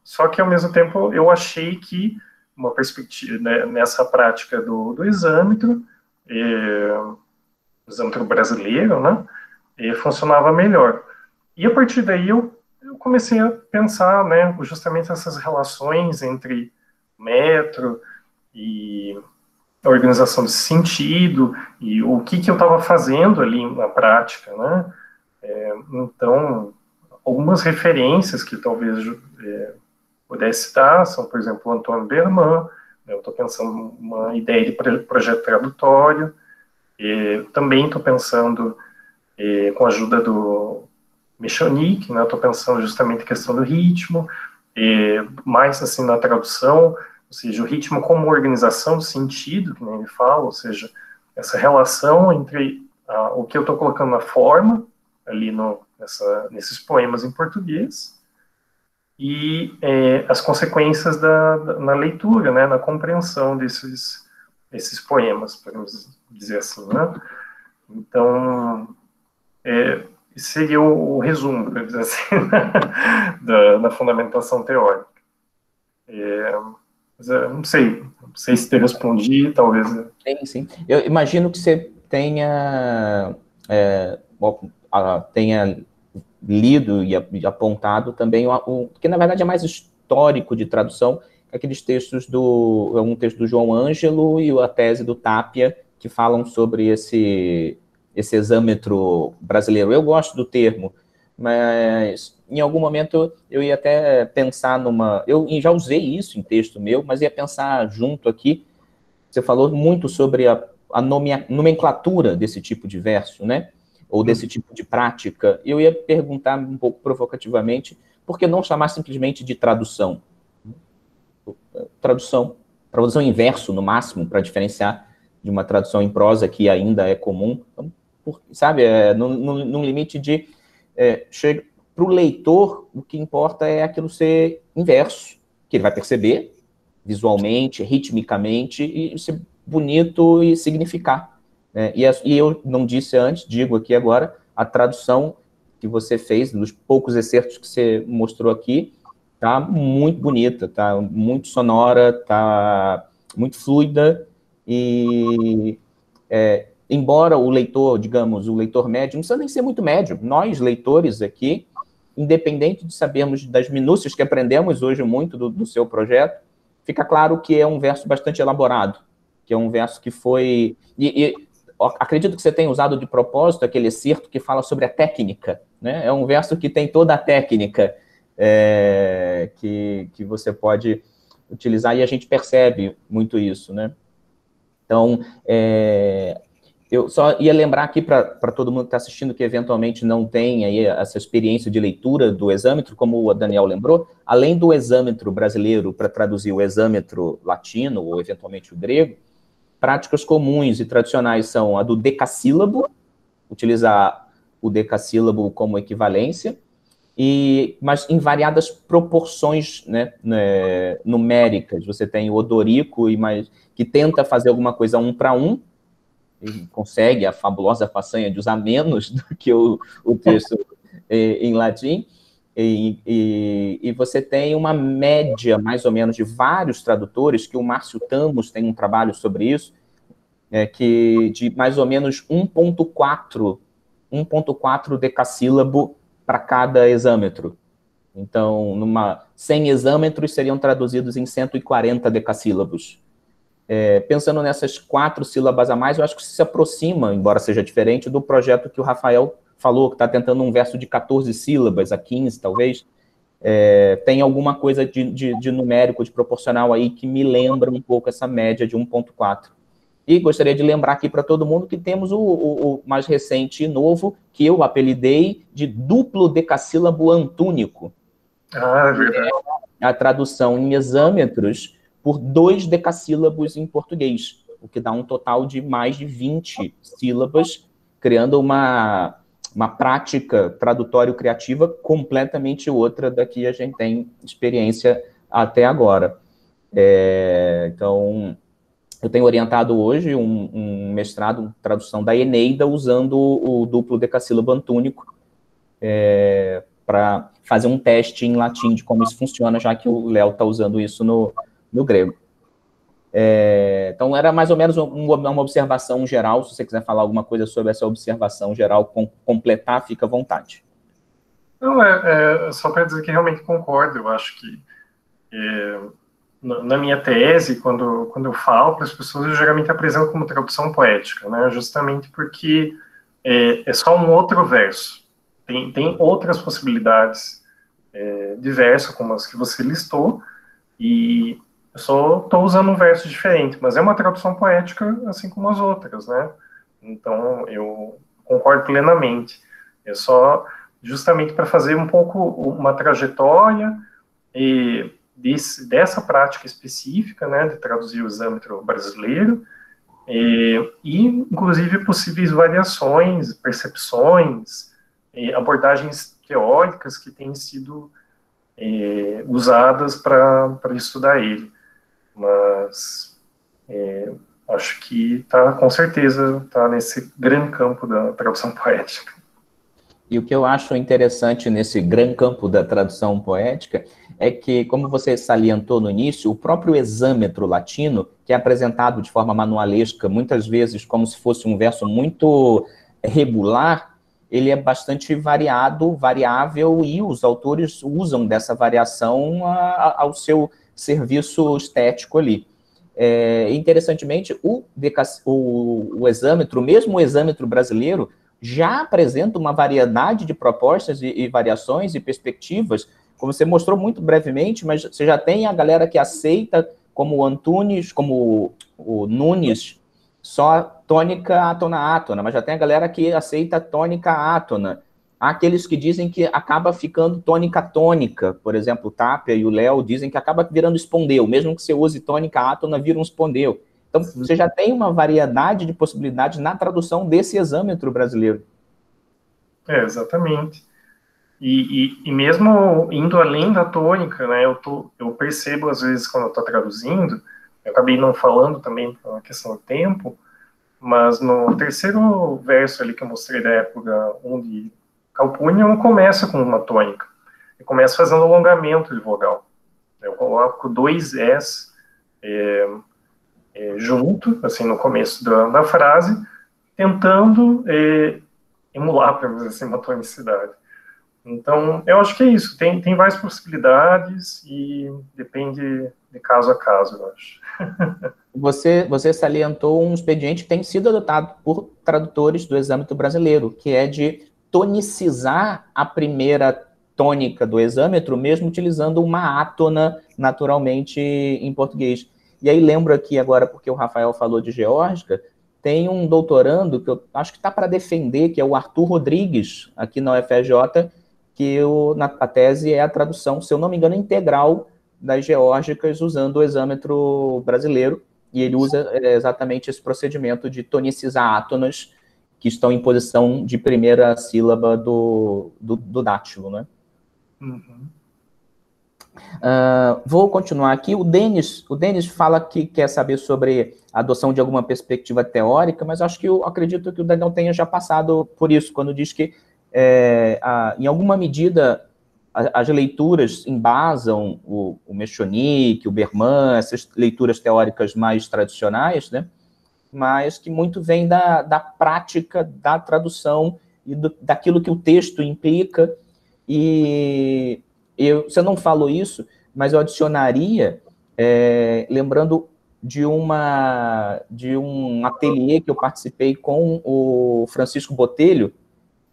só que ao mesmo tempo eu achei que uma perspectiva, né, nessa prática do exâmetro brasileiro, né, funcionava melhor. E a partir daí eu comecei a pensar, né, justamente essas relações entre metro e a organização desse sentido e o que eu estava fazendo ali na prática, né. Então, algumas referências que talvez pudesse citar são, por exemplo, o Antônio Berman, eu estou pensando uma ideia de projeto tradutório, também estou pensando com a ajuda do Michonic, né, estou pensando justamente a questão do ritmo, mais assim na tradução, ou seja, o ritmo como organização do sentido, que nem ele fala, ou seja, essa relação entre o que eu estou colocando na forma, ali nesses poemas em português, e as consequências na leitura, né, na compreensão desses poemas, podemos dizer assim, né? Então, esse seria o resumo, para dizer assim, da fundamentação teórica. Mas, não sei se te respondi, talvez. Sim. Eu imagino que você tenha lido e apontado também que na verdade é mais histórico de tradução, aqueles textos um texto do João Ângelo e a tese do Tapia, que falam sobre esse exâmetro brasileiro. Eu gosto do termo, mas em algum momento eu ia até pensar eu já usei isso em texto meu, mas ia pensar junto aqui. Você falou muito sobre a nomenclatura desse tipo de verso, né? Ou desse tipo de prática. Eu ia perguntar um pouco provocativamente, por que não chamar simplesmente de tradução? Tradução em verso, no máximo, para diferenciar de uma tradução em prosa, que ainda é comum. Então, sabe, num limite de... para o leitor, o que importa é aquilo ser em verso, que ele vai perceber visualmente, ritmicamente, e ser bonito e significar. E eu não disse antes, digo aqui agora, a tradução que você fez, dos poucos excertos que você mostrou aqui, tá muito bonita, tá muito sonora, tá muito fluida, e embora o leitor, digamos, o leitor médio, não precisa nem ser muito médio, nós, leitores aqui, independente de sabermos das minúcias que aprendemos hoje muito do seu projeto, fica claro que é um verso bastante elaborado, que é um verso que foi... acredito que você tenha usado de propósito aquele excerto que fala sobre a técnica, né? É um verso que tem toda a técnica que você pode utilizar, e a gente percebe muito isso, né? Então, eu só ia lembrar aqui para todo mundo que está assistindo, que eventualmente não tem aí essa experiência de leitura do exâmetro, como o Daniel lembrou, além do exâmetro brasileiro para traduzir o exâmetro latino, ou eventualmente o grego, práticas comuns e tradicionais são a do decassílabo, utilizar o decassílabo como equivalência, mas em variadas proporções, né, numéricas. Você tem o odorico, que tenta fazer alguma coisa 1 para 1, e consegue a fabulosa façanha de usar menos do que o texto em latim, e você tem uma média, mais ou menos, de vários tradutores, que o Márcio Tamos tem um trabalho sobre isso, que de mais ou menos 1.4 decassílabo para cada exâmetro. Então, 100 exâmetros seriam traduzidos em 140 decassílabos. Pensando nessas 4 sílabas a mais, eu acho que se aproxima, embora seja diferente, do projeto que o Rafael falou, que está tentando um verso de 14 sílabas, a 15, talvez. tem alguma coisa de numérico, de proporcional aí, que me lembra um pouco essa média de 1,4. E gostaria de lembrar aqui para todo mundo que temos o mais recente e novo, que eu apelidei de duplo decassílabo antúnico. Ah, é verdade. A tradução em hexâmetros por 2 decassílabos em português, o que dá um total de mais de 20 sílabas, criando uma prática tradutório-criativa completamente outra da que a gente tem experiência até agora. Então, eu tenho orientado hoje um mestrado em tradução da Eneida usando o duplo decassílabo antúnico para fazer um teste em latim de como isso funciona, já que o Léo está usando isso no grego. Então, era mais ou menos uma observação geral. Se você quiser falar alguma coisa sobre essa observação geral, completar, fica à vontade. Não, só para dizer que realmente concordo. Eu acho que na minha tese, quando eu falo para as pessoas, eu geralmente apresento como tradução poética, né? Justamente porque é só um outro verso. Tem outras possibilidades de verso, como as que você listou, e eu só estou usando um verso diferente, mas é uma tradução poética assim como as outras, né? Então, eu concordo plenamente. É só justamente para fazer um pouco uma trajetória dessa prática específica, né, de traduzir o exâmetro brasileiro, e inclusive possíveis variações, percepções, abordagens teóricas que têm sido usadas para estudar ele. Mas acho que com certeza está nesse grande campo da tradução poética. E o que eu acho interessante nesse grande campo da tradução poética é que, como você salientou no início, o próprio exâmetro latino, que é apresentado de forma manualesca, muitas vezes como se fosse um verso muito regular, ele é bastante variável, e os autores usam dessa variação ao seu serviço estético ali. Interessantemente, o exâmetro, mesmo o exâmetro brasileiro, já apresenta uma variedade de propostas e variações e perspectivas, como você mostrou muito brevemente, mas você já tem a galera que aceita, como o Antunes, como o Nunes, só tônica, átona, átona, mas já tem a galera que aceita tônica, átona. Há aqueles que dizem que acaba ficando tônica, tônica, por exemplo, o Tapia e o Léo dizem que acaba virando espondeu, mesmo que você use tônica, átona, vira um espondeu. Então, você já tem uma variedade de possibilidades na tradução desse exâmetro brasileiro. Exatamente. E mesmo indo além da tônica, né, eu percebo, às vezes, quando eu estou traduzindo, eu acabei não falando também por uma questão do tempo, mas no terceiro verso ali que eu mostrei da época, onde Calpurnia, não começa com uma tônica. Eu começo fazendo alongamento de vogal. Eu coloco 2 S junto, assim, no começo da frase, tentando emular, para dizer assim, uma tonicidade. Então, eu acho que é isso. Tem várias possibilidades e depende de caso a caso, eu acho. Você salientou um expediente que tem sido adotado por tradutores do exâmetro brasileiro, que é de tonicizar a primeira tônica do exâmetro, mesmo utilizando uma átona naturalmente em português. E aí lembro aqui agora, porque o Rafael falou de geórgica, tem um doutorando que eu acho que está para defender, que é o Arthur Rodrigues, aqui na UFRJ, que a tese é a tradução, se eu não me engano, integral das geórgicas usando o exâmetro brasileiro, e ele usa exatamente esse procedimento de tonicizar átonas que estão em posição de primeira sílaba do dátilo, né? Uhum. Vou continuar aqui. O Denis fala que quer saber sobre a adoção de alguma perspectiva teórica, mas eu acredito que o Daniel tenha já passado por isso, quando diz que, em alguma medida, as leituras embasam o Mechonic, o Berman, essas leituras teóricas mais tradicionais, né? Mas que muito vem da prática da tradução e daquilo que o texto implica. E você não falou isso, mas eu adicionaria, lembrando de um ateliê que eu participei com o Francisco Botelho,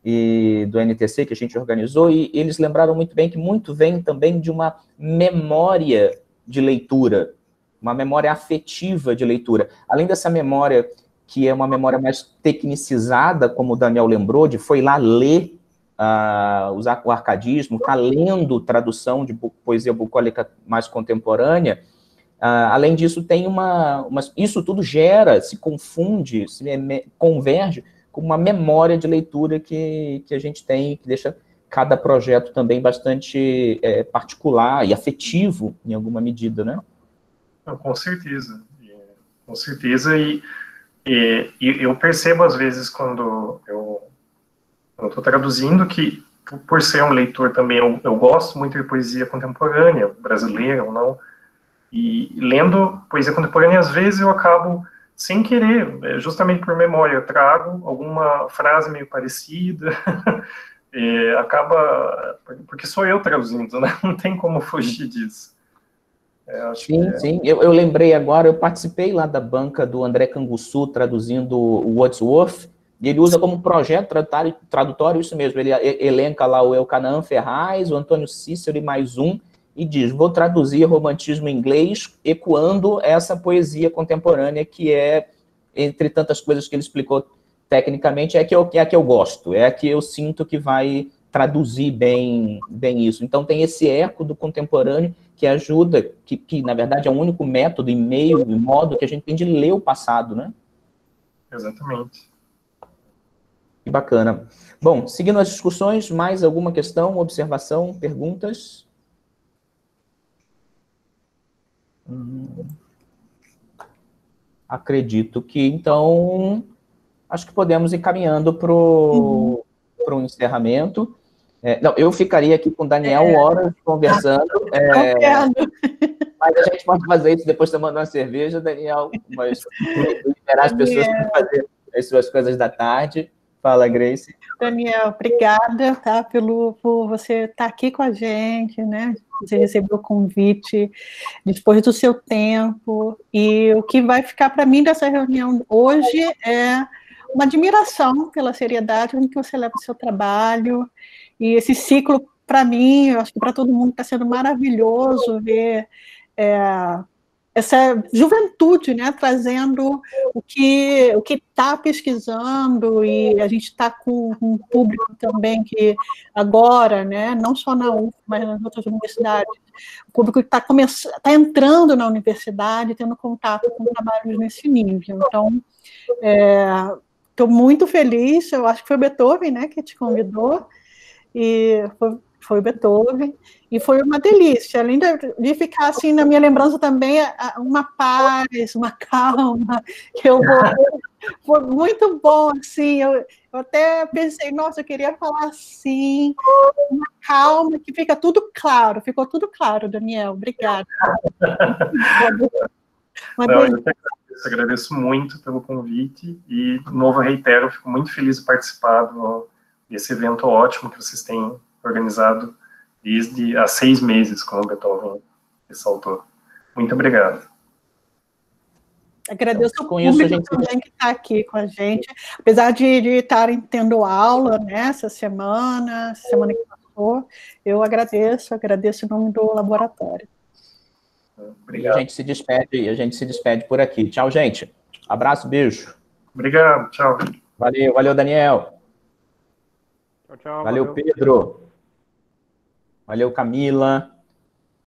e do NTC que a gente organizou, e eles lembraram muito bem que muito vem também de uma memória de leitura, uma memória afetiva de leitura. Além dessa memória, que é uma memória mais tecnicizada, como o Daniel lembrou, de foi lá ler, usar o arcadismo, está lendo tradução de poesia bucólica mais contemporânea. Além disso, tem isso tudo gera, se confunde, se converge com uma memória de leitura que a gente tem, que deixa cada projeto também bastante particular e afetivo, em alguma medida, né? Com certeza. Com certeza. E eu percebo, às vezes, quando eu estou traduzindo, que, por ser um leitor também, eu gosto muito de poesia contemporânea, brasileira ou não, e lendo poesia contemporânea, às vezes eu acabo, sem querer, justamente por memória, eu trago alguma frase meio parecida, porque sou eu traduzindo, né? Não tem como fugir disso. Sim. Eu lembrei agora, eu participei lá da banca do André Canguçu, traduzindo o Wordsworth, e ele usa como projeto tradutório isso mesmo, ele elenca lá o Elcanaan Ferraz, o Antônio Cícero e mais um, e diz, vou traduzir romantismo em inglês, ecoando essa poesia contemporânea que entre tantas coisas que ele explicou tecnicamente, é a que eu gosto, é a que eu sinto que vai traduzir bem isso. Então tem esse eco do contemporâneo que ajuda, que na verdade é o único método e meio e modo que a gente tem de ler o passado, né? Exatamente. Que bacana. Bom, seguindo as discussões, mais alguma questão, observação, perguntas? Acredito que, então, acho que podemos ir caminhando para o encerramento. Não, eu ficaria aqui com o Daniel horas conversando. Mas a gente pode fazer isso depois tomando uma cerveja, Daniel, mas liberar as pessoas para fazer as suas coisas da tarde. Fala, Grace. Daniel, obrigada, tá, por você estar aqui com a gente, né? Você recebeu o convite, dispôs do seu tempo, e o que vai ficar para mim dessa reunião hoje é uma admiração pela seriedade com que você leva o seu trabalho, e esse ciclo, para mim, eu acho que para todo mundo está sendo maravilhoso ver essa juventude, né, trazendo o que está pesquisando, e a gente está com um público também que agora, né, não só na UF, mas nas outras universidades, o público que está entrando na universidade, tendo contato com trabalhos nesse nível. Então, estou muito feliz, eu acho que foi o Beethoven, né, que te convidou, e foi o Beethoven, e foi uma delícia, além de ficar assim na minha lembrança também, uma paz, uma calma, que eu foi muito bom, assim, eu até pensei, nossa, eu queria falar assim, uma calma, que fica tudo claro, ficou tudo claro, Daniel, obrigada. Eu agradeço muito pelo convite, e, de novo, reitero, fico muito feliz de participar desse evento ótimo que vocês têm organizado desde há 6 meses, como o Beethoven ressaltou. Muito obrigado. Agradeço ao público também que está aqui com a gente, apesar de estarem tendo aula, né, essa semana que passou, eu agradeço em nome do laboratório. Obrigado. E a gente se despede por aqui. Tchau, gente. Abraço, beijo. Obrigado, tchau. Valeu, Daniel. Tchau. Valeu, Pedro. Valeu, Camila.